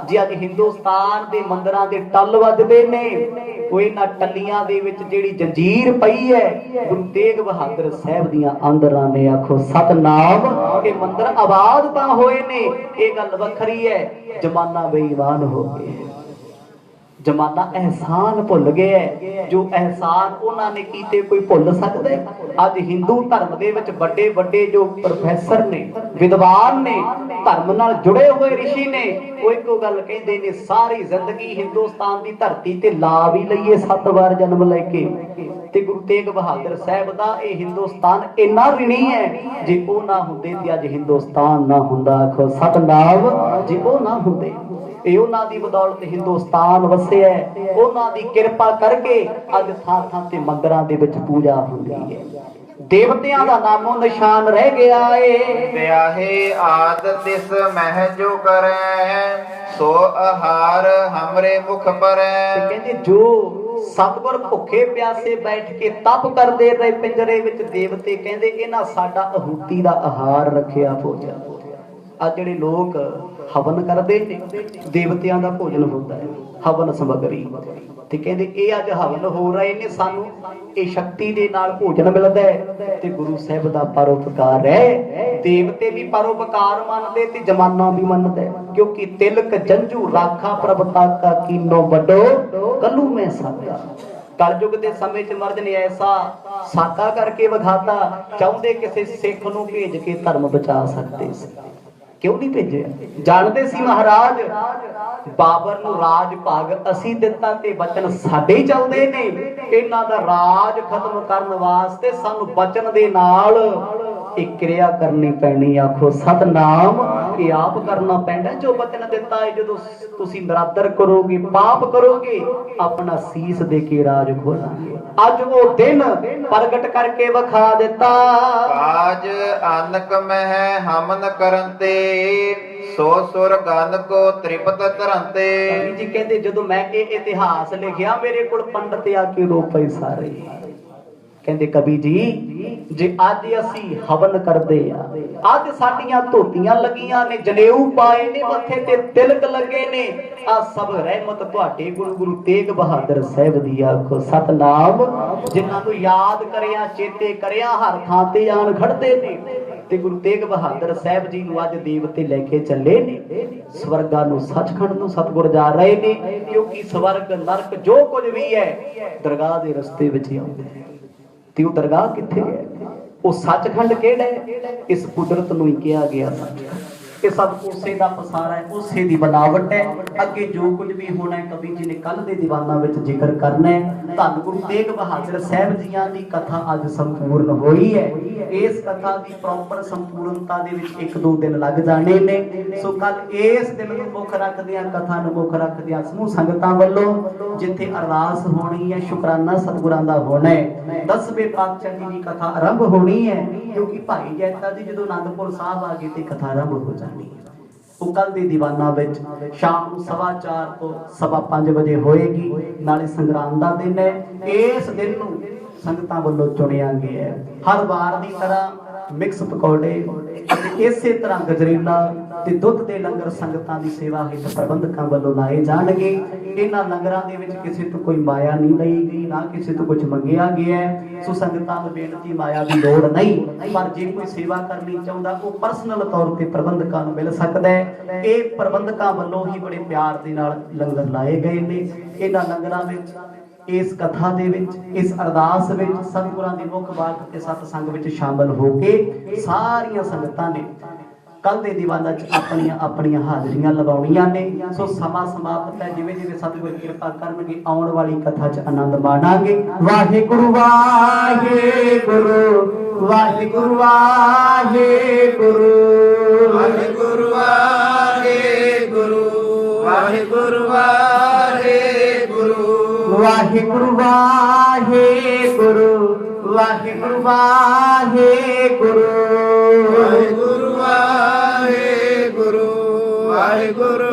ਜੇ ਅੱਜ ਹਿੰਦੁਸਤਾਨ ਦੇ ਮੰਦਿਰਾਂ ਦੇ ਟੱਲ ਵੱਜਦੇ ਨੇ, ਉਹ ਇਹਨਾਂ ਟੱਲੀਆਂ ਦੇ ਵਿੱਚ ਜਿਹੜੀ ਜੰਜੀਰ ਪਈ ਹੈ ਗੁਰੂ ਤੇਗ ਬਹਾਦਰ ਸਾਹਿਬ ਦੀਆਂ ਅੰਦਰਾਂ ਨੇ। ਆਖੋ ਸਤਨਾਮ। ਇਹ ਮੰਦਿਰ ਆਬਾਦ ਤਾਂ ਹੋਏ ਨੇ, ਇਹ ਗੱਲ ਵੱਖਰੀ ਹੈ, ਜ਼ਮਾਨਾ ਬੇਈਮਾਨ ਹੋ ਗਿਆ, ਜ਼ਮਾਨਾ ਅਹਿਸਾਨ ਭੁੱਲ ਗਿਆ। ਜੋ ਅਹਿਸਾਨ ਉਹਨਾਂ ਨੇ ਕੀਤੇ ਕੋਈ ਭੁੱਲ ਸਕਦਾ। ਅੱਜ ਹਿੰਦੂ ਧਰਮ ਦੇ ਵਿੱਚ ਵੱਡੇ ਵੱਡੇ ਜੋ ਪ੍ਰੋਫੈਸਰ ਨੇ, ਵਿਦਵਾਨ ਨੇ, ਧਰਮ ਨਾਲ ਜੁੜੇ ਹੋਏ ਰਿਸ਼ੀ ਨੇ, ਉਹ ਇੱਕੋ ਗੱਲ ਕਹਿੰਦੇ ਨੇ, ਸਾਰੀ ਜ਼ਿੰਦਗੀ ਹਿੰਦੁਸਤਾਨ ਦੀ ਧਰਤੀ ਤੇ ਲਾ ਵੀ ਲਈਏ 7 ਵਾਰ ਜਨਮ ਲੈ ਕੇ, ਤੇ ਗੁਰੂ ਤੇਗ ਬਹਾਦਰ ਸਾਹਿਬ ਦਾ ਇਹ ਹਿੰਦੁਸਤਾਨ ਇੰਨਾ ਰਿਣੀ ਹੈ, ਜੇ ਉਹ ਨਾ ਹੁੰਦੇ ਤੇ ਅੱਜ ਹਿੰਦੁਸਤਾਨ ਨਾ ਹੁੰਦਾ। ਆਖੋ ਸਤਨਾਮ। ਜੇ ਉਹ ਨਾ ਹੁੰਦੇ, ਇਹ ਉਹਨਾਂ ਦੀ ਬਦੌਲਤ ਹਿੰਦੁਸਤਾਨ ਵਸਿਆ, ਉਹਨਾਂ ਦੀ ਕਿਰਪਾ ਕਰਕੇ ਅੱਜ ਥਾਂ ਥਾਂ ਤੇ ਮੰਦਿਰਾਂ ਦੇ ਵਿੱਚ ਪੂਜਾ ਹੁੰਦੀ ਹੈ, ਦੇਵਤਿਆਂ ਦਾ ਨਾਮੋ ਨਿਸ਼ਾਨ ਰਹਿ ਗਿਆ ਏ। ਵਿਆਹੇ ਆਦ ਤਿਸ ਮਹਿ ਜੋ ਕਰੈ, ਸੋ ਆਹਾਰ ਹਮਰੇ ਮੁਖ ਪਰੈ। ਕਹਿੰਦੇ ਜੋ ਸਤਿਗੁਰ ਭੁੱਖੇ ਪਿਆਸੇ ਬੈਠ ਕੇ ਤਪ ਕਰਦੇ ਰਹੇ ਪਿੰਜਰੇ ਵਿੱਚ, ਦੇਵਤੇ ਕਹਿੰਦੇ ਇਹਨਾਂ ਸਾਡਾ ਅਹੂਤੀ ਦਾ ਆਹਾਰ ਰੱਖਿਆ ਭੋਜਨ। ਆ ਜਿਹੜੇ ਲੋਕ ਹਵਨ ਕਰਦੇ ਨੇ, ਦੇਵਤਿਆਂ ਦਾ ਭੋਜਨ ਹੁੰਦਾ ਹੈ, ਹਵਨ ਸਮਗਰੀ, ਤੇ ਕਹਿੰਦੇ ਇਹ ਅੱਜ ਹਵਨ ਹੋ ਰਹੇ ਨੇ, ਸਾਨੂੰ ਇਹ ਸ਼ਕਤੀ ਦੇ ਨਾਲ ਭੋਜਨ ਮਿਲਦਾ ਹੈ ਤੇ ਗੁਰੂ ਸਾਹਿਬ ਦਾ ਪਰਉਪਕਾਰ ਹੈ। ਦੇਵਤੇ ਵੀ ਪਰਉਪਕਾਰ ਮੰਨਦੇ ਤੇ ਜ਼ਮਾਨਾ ਵੀ ਮੰਨਦਾ, ਕਿਉਂਕਿ ਤਿਲਕ ਜੰਝੂ ਰਾਖਾ ਪ੍ਰਭ ਤਾਕਾ ਕੀਨੋ ਵੱਡੋ ਕੱਲੂ ਮੈਂ ਸਾਕਾ। ਕਲਯੁਗ ਦੇ ਸਮੇਂ 'ਚ ਮਰਦ ਨੇ ਐਸਾ ਸਾਕਾ ਕਰਕੇ ਵਿਖਾਤਾ, ਚਾਹੁੰਦੇ ਕਿਸੇ ਸਿੱਖ ਨੂੰ ਭੇਜ ਕੇ ਧਰਮ ਬਚਾ ਸਕਦੇ ਸੀ, ਕਿਉਂ ਨਹੀਂ ਭੇਜਿਆ? ਜਾਣਦੇ ਸੀ ਮਹਾਰਾਜ ਬਾਬਰ ਨੂੰ ਰਾਜ ਭਾਗ ਅਸੀਂ ਦਿੱਤਾ ਤੇ ਬਚਨ ਸਾਡੇ ਹੀ ਚੱਲਦੇ ਨੇ, ਇਹਨਾਂ ਦਾ ਰਾਜ ਖਤਮ ਕਰਨ ਵਾਸਤੇ ਸਾਨੂੰ ਬਚਨ ਦੇ ਨਾਲ ਇਹ ਕਿਰਿਆ ਕਰਨੀ ਪੈਣੀ। ਆਖੋ ਸਤਨਾਮ। ਇਹ ਆਪ ਕਰਨਾ ਪੈਣਾ ਜੋ ਬਚਨ ਦਿੱਤਾ ਹੈ। ਜਦੋਂ ਤੁਸੀਂ ਨਰਾਦਰ ਕਰੋਗੇ, ਪਾਪ ਕਰੋਗੇ, ਆਪਣਾ ਸੀਸ ਦੇ ਕੇ ਰਾਜ ਖੋਲਾਂਗੇ। ਅੱਜ ਉਹ ਦਿਨ ਪ੍ਰਗਟ ਕਰਕੇ ਵਿਖਾ ਦਿੱਤਾ। ਕਾਜ ਅਨਕ ਮਹਿ ਹਮਨ ਕਰਨ ਤੇ, ਸੋ ਸੁਰ ਗਨ ਕੋ ਤ੍ਰਿਪਤ ਧਰੰਤੇ। ਕਵੀ ਜੀ ਕਹਿੰਦੇ ਜਦੋਂ ਮੈਂ ਇਹ ਇਤਿਹਾਸ ਲਿਖਿਆ, ਮੇਰੇ ਕੋਲ ਪੰਡਤ ਆ ਕੇ ਰੋ ਪਏ ਸਾਰੇ। ਕਹਿੰਦੇ ਕਵੀ ਜੀ ਜੇ ਅੱਜ ਅਸੀਂ ਹਵਨ ਕਰਦੇ ਆ, ਅੱਜ ਸਾਡੀਆਂ ਧੋਤੀਆਂ ਲੱਗੀਆਂ ਨੇ, ਜਨੇਊ ਪਾਏ ਨੇ, ਮੱਥੇ ਤੇ ਤਿਲਕ ਲੱਗੇ ਨੇ, ਆ ਸਭ ਰਹਿਮਤ ਤੁਹਾਡੇ ਗੁਰੂ ਤੇਗ ਬਹਾਦਰ ਸਾਹਿਬ ਦੀ। ਆਖੋ ਸਤਨਾਮ। ਜਿਨ੍ਹਾਂ ਨੂੰ ਯਾਦ ਕਰਿਆ, ਚੇਤੇ ਕਰਿਆ, ਹਰ ਥਾਂ ਤੇ ਆਣ ਖੜਦੇ ਨੇ, ਤੇ ਗੁਰੂ ਤੇਗ ਬਹਾਦਰ ਸਾਹਿਬ ਜੀ ਨੂੰ ਅੱਜ ਦੇਵਤੇ ਲੈ ਕੇ ਚੱਲੇ ਨੇ ਸਵਰਗਾਂ ਨੂੰ, ਸੱਚਖੰਡ ਨੂੰ। ਸਤਿਗੁਰ ਜਾ ਰਹੇ ਨੇ, ਕਿਉਂਕਿ ਸਵਰਗ ਨਰਕ ਜੋ ਕੁਝ ਵੀ ਹੈ ਦਰਗਾਹ ਦੇ ਰਸਤੇ ਵਿੱਚ ਆਉਂਦੇ। ਤੇ ਉਹ ਦਰਗਾਹ ਕਿੱਥੇ ਹੈ? ਉਹ ਸੱਚਖੰਡ ਕਿਹੜਾ ਹੈ? ਇਸ ਕੁਦਰਤ ਨੂੰ ਹੀ ਕਿਹਾ ਗਿਆ ਸੱਚਖੰਡ। ਇਹ ਸਭ ਉਸੇ ਦਾ ਪਸਾਰਾ ਹੈ, ਉਸੇ ਦੀ ਬਨਾਵਟ ਹੈ। ਅੱਗੇ ਜੋ ਕੁਝ ਵੀ ਹੋਣਾ ਹੈ ਕਵੀ ਜੀ ਨੇ ਕੱਲ ਦੇ ਦੀਵਾਨਾਂ ਵਿੱਚ ਜ਼ਿਕਰ ਕਰਨਾ ਹੈ। ਧੰਨ ਗੁਰੂ ਤੇਗ ਬਹਾਦਰ ਸਾਹਿਬ ਜੀਆਂ ਦੀ ਕਥਾ ਅੱਜ ਸੰਪੂਰਨ ਹੋਈ ਹੈ। ਇਸ ਕਥਾ ਦੀ ਪ੍ਰੋਪਰ ਸੰਪੂਰਨਤਾ ਦੇ ਵਿੱਚ 1-2 ਦਿਨ ਲੱਗ ਜਾਣੇ ਨੇ। ਸੋ ਕੱਲ ਇਸ ਦਿਨ ਨੂੰ ਮੁੱਖ ਰੱਖਦਿਆਂ, ਕਥਾ ਨੂੰ ਮੁੱਖ ਰੱਖਦਿਆਂ ਸਮੂਹ ਸੰਗਤਾਂ ਵੱਲੋਂ ਜਿੱਥੇ ਅਰਦਾਸ ਹੋਣੀ ਹੈ, ਸ਼ੁਕਰਾਨਾ ਸਤਿਗੁਰਾਂ ਦਾ ਹੋਣਾ ਹੈ। 10ਵੇਂ ਪਾਤਸ਼ਾਹ ਜੀ ਦੀ ਕਥਾ ਆਰੰਭ ਹੋਣੀ ਹੈ, ਕਿਉਂਕਿ ਭਾਈ ਜੈਤਾ ਜੀ ਜਦੋਂ ਅਨੰਦਪੁਰ ਸਾਹਿਬ ਆ ਗਏ ਤੇ ਕਥਾ ਆਰੰਭ ਹੋ ਜਾਣੀ ਹੈ। ਉਹ ਕੱਲ ਦੀ ਦੀਵਾਨਾ ਵਿੱਚ ਸ਼ਾਮ ਨੂੰ 4:15 ਤੋਂ 5:15 ਵਜੇ ਹੋਏਗੀ। ਨਾਲੇ ਸੰਗਰਾਂਦ ਦਾ ਦਿਨ ਹੈ। ਇਸ ਦਿਨ ਨੂੰ ਸੰਗਤਾਂ ਵੱਲੋਂ ਚੁਣਿਆ ਗਿਆ ਹੈ। ਹਰ ਵਾਰ ਦੀ ਤਰ੍ਹਾਂ ਮਿਕਸ ਪਕੌੜੇ ਤੇ ਇਸੇ ਤਰ੍ਹਾਂ ਗਜਰੇਲਾ ਤੇ ਦੁੱਧ ਦੇ ਲੰਗਰ ਸੰਗਤਾਂ ਦੀ ਸੇਵਾ ਹਿੱਤ ਪ੍ਰਬੰਧਕਾਂ ਵੱਲੋਂ ਲਾਏ ਜਾਣਗੇ। ਇਹਨਾਂ ਲੰਗਰਾਂ ਦੇ ਵਿੱਚ ਕਿਸੇ ਤੋਂ ਕੋਈ ਮਾਇਆ ਨਹੀਂ ਲਈ ਗਈ, ਨਾ ਕਿਸੇ ਤੋਂ ਕੁਝ ਮੰਗਿਆ ਗਿਆ ਹੈ। ਸੋ ਸੰਗਤਾਂ ਨੂੰ ਬੇਨਤੀ, ਮਾਇਆ ਦੀ ਲੋੜ ਨਹੀਂ, ਪਰ ਜੇ ਕੋਈ ਸੇਵਾ ਕਰਨੀ ਚਾਹੁੰਦਾ ਉਹ ਪਰਸਨਲ ਤੌਰ ਤੇ ਪ੍ਰਬੰਧਕਾਂ ਨੂੰ ਮਿਲ ਸਕਦਾ ਹੈ। ਇਹ ਪ੍ਰਬੰਧਕਾਂ ਵੱਲੋਂ ਹੀ ਬੜੇ ਪਿਆਰ ਦੇ ਨਾਲ ਲੰਗਰ ਲਾਏ ਗਏ ਨੇ। ਇਹਨਾਂ ਲੰਗਰਾਂ ਵਿੱਚ, ਇਸ ਕਥਾ ਦੇ ਵਿੱਚ, ਇਸ ਅਰਦਾਸ ਵਿੱਚ ਸਤਿਗੁਰਾਂ ਦੀ ਮੁੱਖ ਬਾਤ ਤੇ ਸਤਸੰਗ ਵਿੱਚ ਸ਼ਾਮਲ ਹੋ ਕੇ ਸਾਰੀਆਂ ਸੰਗਤਾਂ ਨੇ ਕੱਲ ਦੇ ਦੀਵਾਨਾ 'ਚ ਆਪਣੀਆਂ ਹਾਜ਼ਰੀਆਂ ਲਗਾਉਣੀਆਂ ਨੇ। ਸੋ ਸਮਾਂ ਸਮਾਪਤ ਹੈ। ਜਿਵੇਂ ਜਿਵੇਂ ਸਤਿਗੁਰ ਕਿਰਪਾ ਕਰਨਗੇ ਆਉਣ ਵਾਲੀ ਕਥਾ 'ਚ ਆਨੰਦ ਮਾਣਾਂਗੇ। ਵਾਹਿਗੁਰੂ ਵਾਹਿਗੁਰੂ ਵਾਹਿਗੁਰੂ ਵਾਹਿਗੁਰੂ ਵਾਹਿਗੁਰੂ ਵਾਹਿਗੁਰੂ ਵਾਹਿਗੁਰੂ ਵਾਹਿਗੁਰੂ ਵਾਹਿਗੁਰੂ ਵਾਹਿਗੁਰੂ ਵਾਹਿਗੁਰੂ ਵਾਹਿਗੁਰੂ ਵਾਹਿਗੁਰੂ ਵਾਹਿਗੁਰੂ ਵਾਹਿਗੁਰੂ ਵਾਹਿਗੁਰੂ